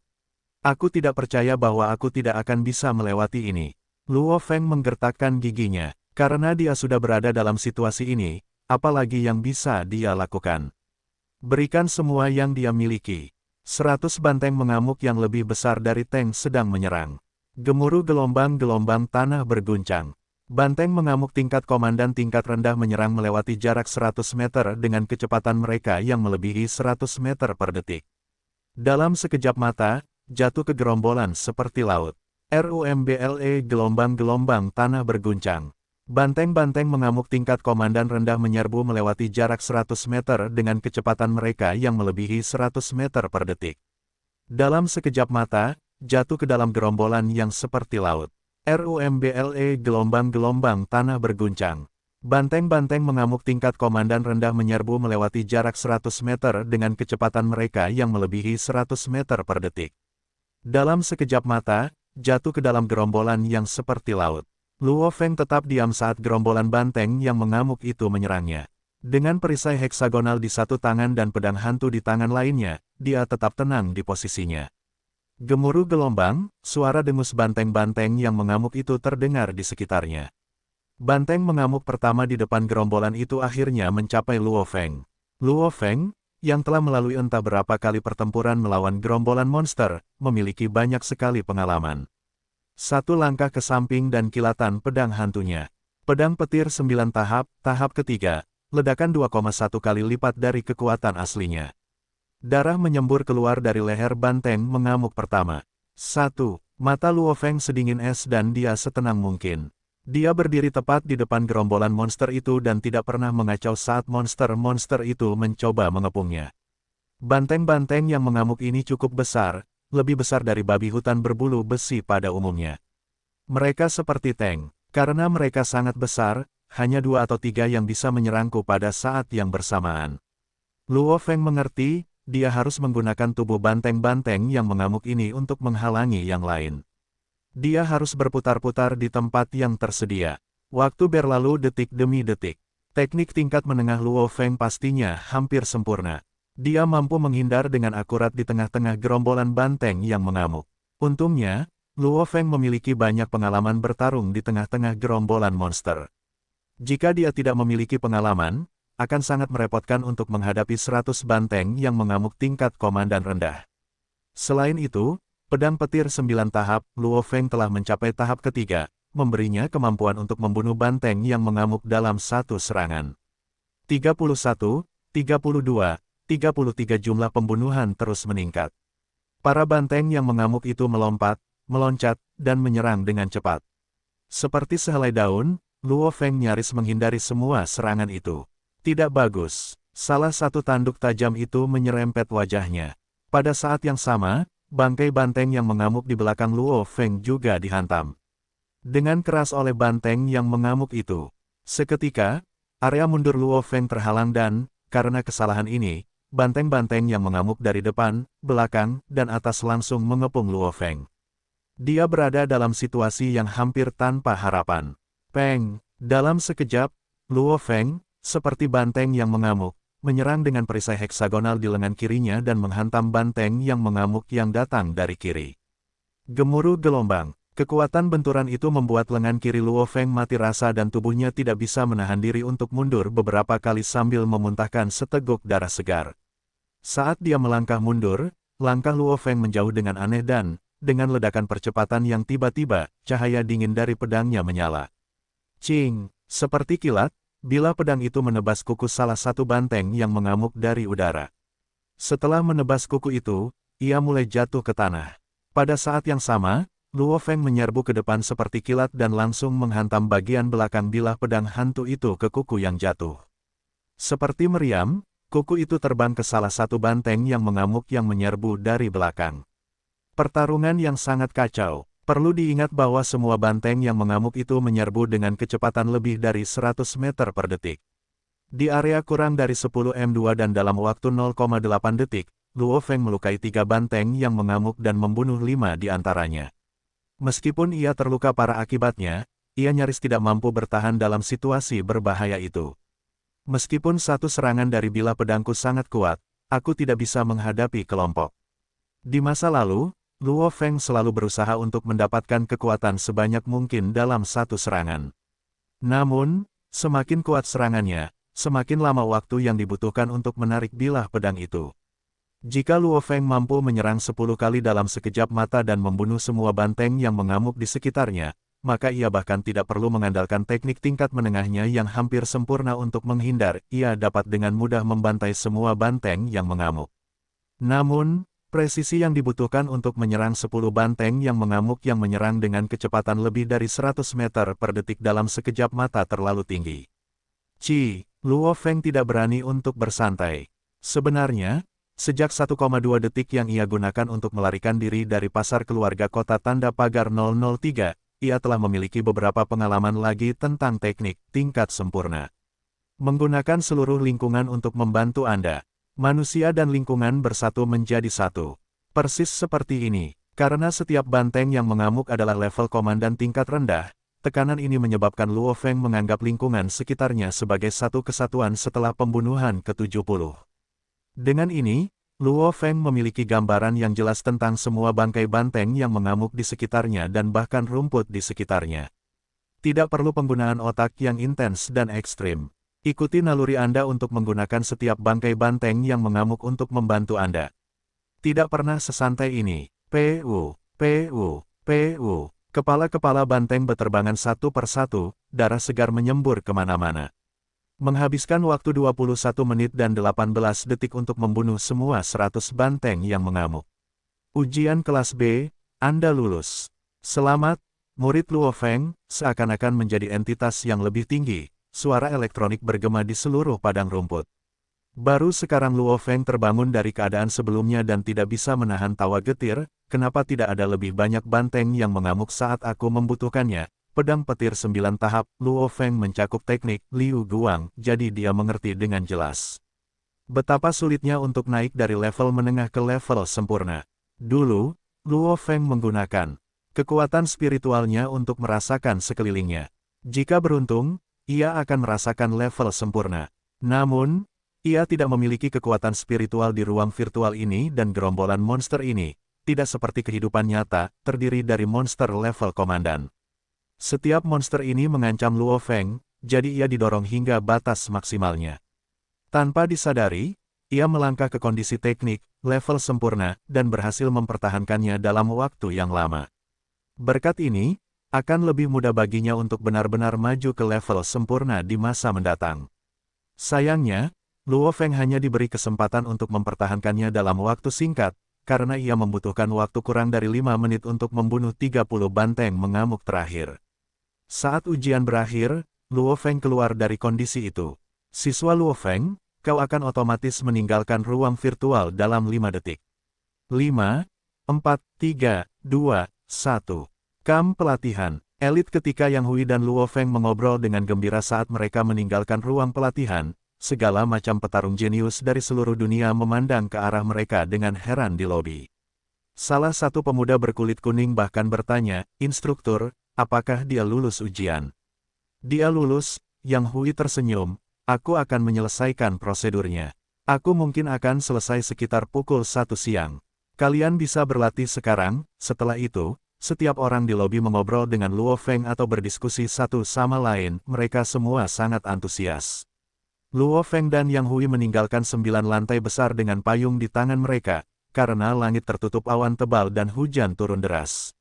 Aku tidak percaya bahwa aku tidak akan bisa melewati ini. Luo Feng menggertakkan giginya, karena dia sudah berada dalam situasi ini, apalagi yang bisa dia lakukan. Berikan semua yang dia miliki. 100 banteng mengamuk yang lebih besar dari tank sedang menyerang. Gemuruh gelombang-gelombang tanah berguncang. Banteng mengamuk tingkat komandan tingkat rendah menyerang melewati jarak 100 meter dengan kecepatan mereka yang melebihi 100 meter per detik. Dalam sekejap mata, jatuh ke gerombolan seperti laut. RUMBLE gelombang-gelombang tanah berguncang. Banteng-banteng mengamuk tingkat komandan rendah menyerbu melewati jarak 100 meter dengan kecepatan mereka yang melebihi 100 meter per detik. Dalam sekejap mata, jatuh ke dalam gerombolan yang seperti laut. RUMBLE gelombang-gelombang tanah berguncang. Banteng-banteng mengamuk tingkat komandan rendah menyerbu melewati jarak 100 meter dengan kecepatan mereka yang melebihi 100 meter per detik. Dalam sekejap mata, jatuh ke dalam gerombolan yang seperti laut. Luo Feng tetap diam saat gerombolan banteng yang mengamuk itu menyerangnya. Dengan perisai heksagonal di satu tangan dan pedang hantu di tangan lainnya, dia tetap tenang di posisinya. Gemuruh gelombang, suara dengus banteng-banteng yang mengamuk itu terdengar di sekitarnya. Banteng mengamuk pertama di depan gerombolan itu akhirnya mencapai Luo Feng. Luo Feng, yang telah melalui entah berapa kali pertempuran melawan gerombolan monster, memiliki banyak sekali pengalaman. Satu langkah ke samping dan kilatan pedang hantunya. Pedang petir 9 tahap, tahap ketiga, ledakan 2,1 kali lipat dari kekuatan aslinya. Darah menyembur keluar dari leher banteng mengamuk pertama. 1. Mata Luo Feng sedingin es dan dia setenang mungkin. Dia berdiri tepat di depan gerombolan monster itu dan tidak pernah mengacau saat monster-monster itu mencoba mengepungnya. Banteng-banteng yang mengamuk ini cukup besar, lebih besar dari babi hutan berbulu besi pada umumnya. Mereka seperti tank. Karena mereka sangat besar, hanya 2 atau 3 yang bisa menyerangku pada saat yang bersamaan. Luo Feng mengerti, dia harus menggunakan tubuh banteng-banteng yang mengamuk ini untuk menghalangi yang lain. Dia harus berputar-putar di tempat yang tersedia. Waktu berlalu detik demi detik. Teknik tingkat menengah Luo Feng pastinya hampir sempurna. Dia mampu menghindar dengan akurat di tengah-tengah gerombolan banteng yang mengamuk. Untungnya, Luo Feng memiliki banyak pengalaman bertarung di tengah-tengah gerombolan monster. Jika dia tidak memiliki pengalaman, akan sangat merepotkan untuk menghadapi 100 banteng yang mengamuk tingkat komandan rendah. Selain itu, pedang petir 9 tahap, Luo Feng telah mencapai tahap ketiga, memberinya kemampuan untuk membunuh banteng yang mengamuk dalam satu serangan. 31, 32, 33 jumlah pembunuhan terus meningkat. Para banteng yang mengamuk itu melompat, meloncat, dan menyerang dengan cepat. Seperti sehelai daun, Luo Feng nyaris menghindari semua serangan itu. Tidak bagus. Salah satu tanduk tajam itu menyerempet wajahnya. Pada saat yang sama, bangkai banteng yang mengamuk di belakang Luo Feng juga dihantam dengan keras oleh banteng yang mengamuk itu. Seketika, area mundur Luo Feng terhalang dan, karena kesalahan ini, banteng-banteng yang mengamuk dari depan, belakang, dan atas langsung mengepung Luo Feng. Dia berada dalam situasi yang hampir tanpa harapan. Peng! Dalam sekejap, Luo Feng, seperti banteng yang mengamuk, menyerang dengan perisai heksagonal di lengan kirinya dan menghantam banteng yang mengamuk yang datang dari kiri. Gemuruh gelombang. Kekuatan benturan itu membuat lengan kiri Luo Feng mati rasa dan tubuhnya tidak bisa menahan diri untuk mundur beberapa kali sambil memuntahkan seteguk darah segar. Saat dia melangkah mundur, langkah Luo Feng menjauh dengan aneh dan, dengan ledakan percepatan yang tiba-tiba, cahaya dingin dari pedangnya menyala. Cing! Seperti kilat, bilah pedang itu menebas kuku salah satu banteng yang mengamuk dari udara. Setelah menebas kuku itu, ia mulai jatuh ke tanah. Pada saat yang sama, Luo Feng menyerbu ke depan seperti kilat dan langsung menghantam bagian belakang bilah pedang hantu itu ke kuku yang jatuh. Seperti meriam, kuku itu terbang ke salah satu banteng yang mengamuk yang menyerbu dari belakang. Pertarungan yang sangat kacau. Perlu diingat bahwa semua banteng yang mengamuk itu menyerbu dengan kecepatan lebih dari 100 meter per detik. Di area kurang dari 10 m2 dan dalam waktu 0,8 detik, Luo Feng melukai 3 banteng yang mengamuk dan membunuh 5 di antaranya. Meskipun ia terluka parah akibatnya, ia nyaris tidak mampu bertahan dalam situasi berbahaya itu. Meskipun satu serangan dari bilah pedangku sangat kuat, aku tidak bisa menghadapi kelompok. Di masa lalu, Luo Feng selalu berusaha untuk mendapatkan kekuatan sebanyak mungkin dalam satu serangan. Namun, semakin kuat serangannya, semakin lama waktu yang dibutuhkan untuk menarik bilah pedang itu. Jika Luo Feng mampu menyerang 10 kali dalam sekejap mata dan membunuh semua banteng yang mengamuk di sekitarnya, maka ia bahkan tidak perlu mengandalkan teknik tingkat menengahnya yang hampir sempurna untuk menghindar, ia dapat dengan mudah membantai semua banteng yang mengamuk. Namun, presisi yang dibutuhkan untuk menyerang 10 banteng yang mengamuk yang menyerang dengan kecepatan lebih dari 100 meter per detik dalam sekejap mata terlalu tinggi. Luo Feng tidak berani untuk bersantai. Sebenarnya, sejak 1,2 detik yang ia gunakan untuk melarikan diri dari pasar keluarga kota tanda pagar 003, ia telah memiliki beberapa pengalaman lagi tentang teknik tingkat sempurna. Menggunakan seluruh lingkungan untuk membantu Anda. Manusia dan lingkungan bersatu menjadi satu. Persis seperti ini, karena setiap banteng yang mengamuk adalah level komandan tingkat rendah, tekanan ini menyebabkan Luo Feng menganggap lingkungan sekitarnya sebagai satu kesatuan setelah pembunuhan ke-70. Dengan ini, Luo Feng memiliki gambaran yang jelas tentang semua bangkai banteng yang mengamuk di sekitarnya dan bahkan rumput di sekitarnya. Tidak perlu penggunaan otak yang intens dan ekstrim. Ikuti naluri Anda untuk menggunakan setiap bangkai banteng yang mengamuk untuk membantu Anda. Tidak pernah sesantai ini. PU, PU, PU. Kepala-kepala banteng beterbangan satu persatu, darah segar menyembur kemana-mana. Menghabiskan waktu 21 menit dan 18 detik untuk membunuh semua 100 banteng yang mengamuk. Ujian kelas B, Anda lulus. Selamat, murid Luo Feng, seakan-akan menjadi entitas yang lebih tinggi. Suara elektronik bergema di seluruh padang rumput. Baru sekarang Luo Feng terbangun dari keadaan sebelumnya dan tidak bisa menahan tawa getir. Kenapa tidak ada lebih banyak banteng yang mengamuk saat aku membutuhkannya? Pedang petir 9 tahap, Luo Feng mencakup teknik Liu Guang, jadi dia mengerti dengan jelas. Betapa sulitnya untuk naik dari level menengah ke level sempurna. Dulu, Luo Feng menggunakan kekuatan spiritualnya untuk merasakan sekelilingnya. Jika beruntung, ia akan merasakan level sempurna. Namun, ia tidak memiliki kekuatan spiritual di ruang virtual ini dan gerombolan monster ini, tidak seperti kehidupan nyata, terdiri dari monster level komandan. Setiap monster ini mengancam Luo Feng, jadi ia didorong hingga batas maksimalnya. Tanpa disadari, ia melangkah ke kondisi teknik, level sempurna, dan berhasil mempertahankannya dalam waktu yang lama. Berkat ini, akan lebih mudah baginya untuk benar-benar maju ke level sempurna di masa mendatang. Sayangnya, Luo Feng hanya diberi kesempatan untuk mempertahankannya dalam waktu singkat, karena ia membutuhkan waktu kurang dari 5 menit untuk membunuh 30 banteng mengamuk terakhir. Saat ujian berakhir, Luo Feng keluar dari kondisi itu. Siswa Luo Feng, kau akan otomatis meninggalkan ruang virtual dalam 5 detik. 5, 4, 3, 2, 1. Kamp pelatihan. Elit ketika Yang Hui dan Luo Feng mengobrol dengan gembira saat mereka meninggalkan ruang pelatihan. Segala macam petarung jenius dari seluruh dunia memandang ke arah mereka dengan heran di lobi. Salah satu pemuda berkulit kuning bahkan bertanya, "Instruktur, apakah dia lulus ujian?" "Dia lulus," Yang Hui tersenyum, "aku akan menyelesaikan prosedurnya. Aku mungkin akan selesai sekitar pukul 1 siang. Kalian bisa berlatih sekarang." Setelah itu, setiap orang di lobi mengobrol dengan Luo Feng atau berdiskusi satu sama lain, mereka semua sangat antusias. Luo Feng dan Yang Hui meninggalkan 9 lantai besar dengan payung di tangan mereka, karena langit tertutup awan tebal dan hujan turun deras.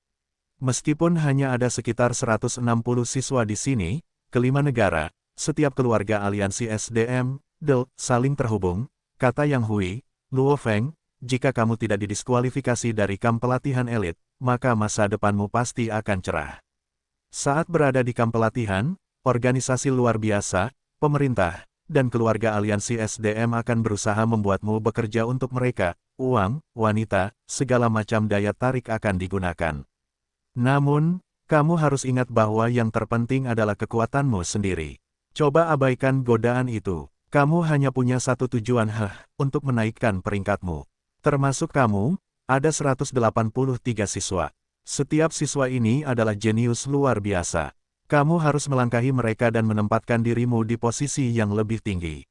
Meskipun hanya ada sekitar 160 siswa di sini, kelima negara, setiap keluarga aliansi SDM, DL, saling terhubung, kata Yang Hui, "Luo Feng, jika kamu tidak didiskualifikasi dari kamp pelatihan elit, maka masa depanmu pasti akan cerah." Saat berada di kamp pelatihan, organisasi luar biasa, pemerintah, dan keluarga aliansi SDM akan berusaha membuatmu bekerja untuk mereka. Uang, wanita, segala macam daya tarik akan digunakan. Namun, kamu harus ingat bahwa yang terpenting adalah kekuatanmu sendiri. Coba abaikan godaan itu. Kamu hanya punya satu tujuan untuk menaikkan peringkatmu. Termasuk kamu, ada 183 siswa. Setiap siswa ini adalah jenius luar biasa. Kamu harus melangkahi mereka dan menempatkan dirimu di posisi yang lebih tinggi.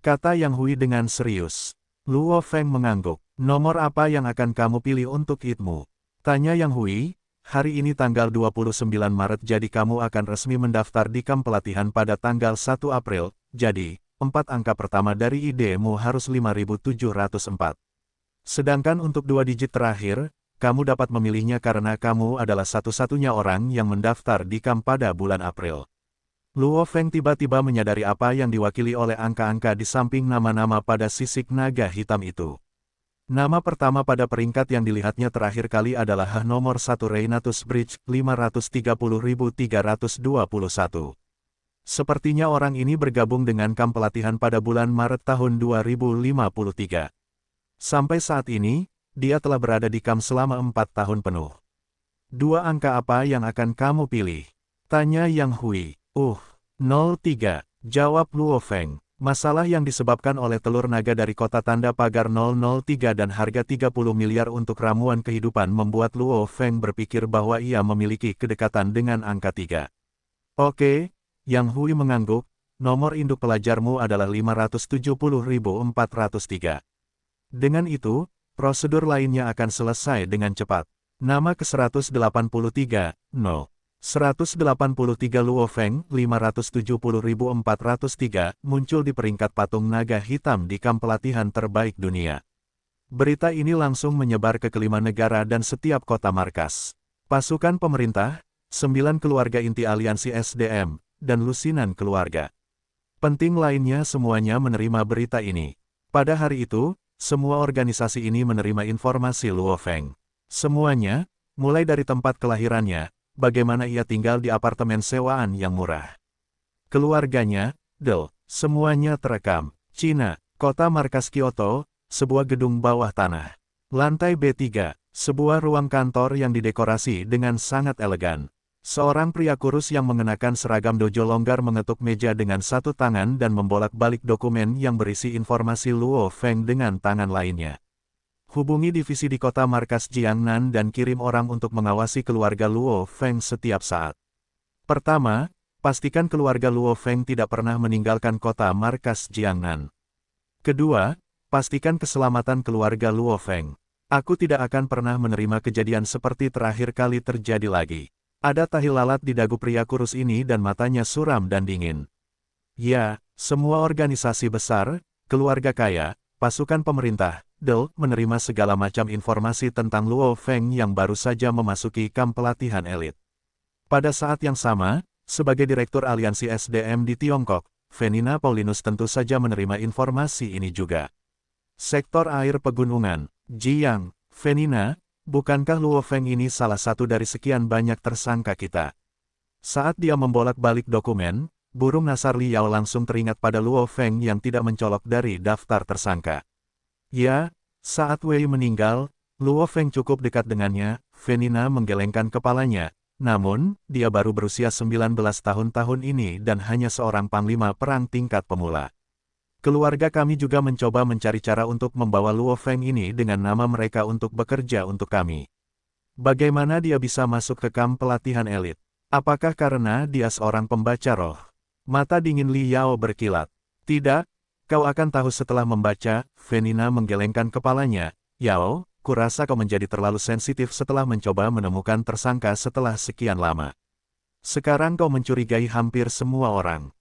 Kata Yang Hui dengan serius. Luo Feng mengangguk. "Nomor apa yang akan kamu pilih untuk itmu?" Tanya Yang Hui. "Hari ini tanggal 29 Maret jadi kamu akan resmi mendaftar di kamp pelatihan pada tanggal 1 April, jadi, 4 angka pertama dari ID-mu harus 5704. Sedangkan untuk 2 digit terakhir, kamu dapat memilihnya karena kamu adalah satu-satunya orang yang mendaftar di kamp pada bulan April." Luo Feng tiba-tiba menyadari apa yang diwakili oleh angka-angka di samping nama-nama pada sisik naga hitam itu. Nama pertama pada peringkat yang dilihatnya terakhir kali adalah nomor 1 Reinatus Bridge, 530.321. Sepertinya orang ini bergabung dengan kamp pelatihan pada bulan Maret tahun 2053. Sampai saat ini, dia telah berada di kamp selama 4 tahun penuh. 2 angka apa yang akan kamu pilih? Tanya Yang Hui. 03, jawab Luo Feng. Masalah yang disebabkan oleh telur naga dari kota tanda pagar 003 dan harga 30 miliar untuk ramuan kehidupan membuat Luo Feng berpikir bahwa ia memiliki kedekatan dengan angka 3. Oke, Yang Hui mengangguk, nomor induk pelajarmu adalah 570.403. Dengan itu, prosedur lainnya akan selesai dengan cepat. Nama ke-183, 0. 183 Luo Feng, 570.403, muncul di peringkat patung naga hitam di kamp pelatihan terbaik dunia. Berita ini langsung menyebar ke kelima negara dan setiap kota markas. Pasukan pemerintah, 9 keluarga inti aliansi SDM, dan lusinan keluarga penting lainnya semuanya menerima berita ini. Pada hari itu, semua organisasi ini menerima informasi Luo Feng. Semuanya, mulai dari tempat kelahirannya, bagaimana ia tinggal di apartemen sewaan yang murah. Keluarganya, semuanya terekam. Cina, kota markas Kyoto, sebuah gedung bawah tanah. Lantai B3, sebuah ruang kantor yang didekorasi dengan sangat elegan. Seorang pria kurus yang mengenakan seragam dojo longgar mengetuk meja dengan satu tangan dan membolak-balik dokumen yang berisi informasi Luo Feng dengan tangan lainnya. Hubungi divisi di kota markas Jiangnan dan kirim orang untuk mengawasi keluarga Luo Feng setiap saat. Pertama, pastikan keluarga Luo Feng tidak pernah meninggalkan kota markas Jiangnan. Kedua, pastikan keselamatan keluarga Luo Feng. Aku tidak akan pernah menerima kejadian seperti terakhir kali terjadi lagi. Ada tahi lalat di dagu pria kurus ini dan matanya suram dan dingin. Ya, semua organisasi besar, keluarga kaya, pasukan pemerintah, menerima segala macam informasi tentang Luo Feng yang baru saja memasuki kamp pelatihan elit. Pada saat yang sama, sebagai Direktur Aliansi SDM di Tiongkok, Fenina Paulinus tentu saja menerima informasi ini juga. Sektor air pegunungan, Jiang, Fenina, bukankah Luo Feng ini salah satu dari sekian banyak tersangka kita? Saat dia membolak-balik dokumen, burung nasar Liao langsung teringat pada Luo Feng yang tidak mencolok dari daftar tersangka. Ya, saat Wei meninggal, Luo Feng cukup dekat dengannya, Fenina menggelengkan kepalanya, namun, dia baru berusia 19 tahun ini dan hanya seorang panglima perang tingkat pemula. Keluarga kami juga mencoba mencari cara untuk membawa Luo Feng ini dengan nama mereka untuk bekerja untuk kami. Bagaimana dia bisa masuk ke kamp pelatihan elit? Apakah karena dia seorang pembaca roh? Mata dingin Liao berkilat. Tidak, kau akan tahu setelah membaca, Fenina menggelengkan kepalanya. Yao, kurasa kau menjadi terlalu sensitif setelah mencoba menemukan tersangka setelah sekian lama. Sekarang kau mencurigai hampir semua orang.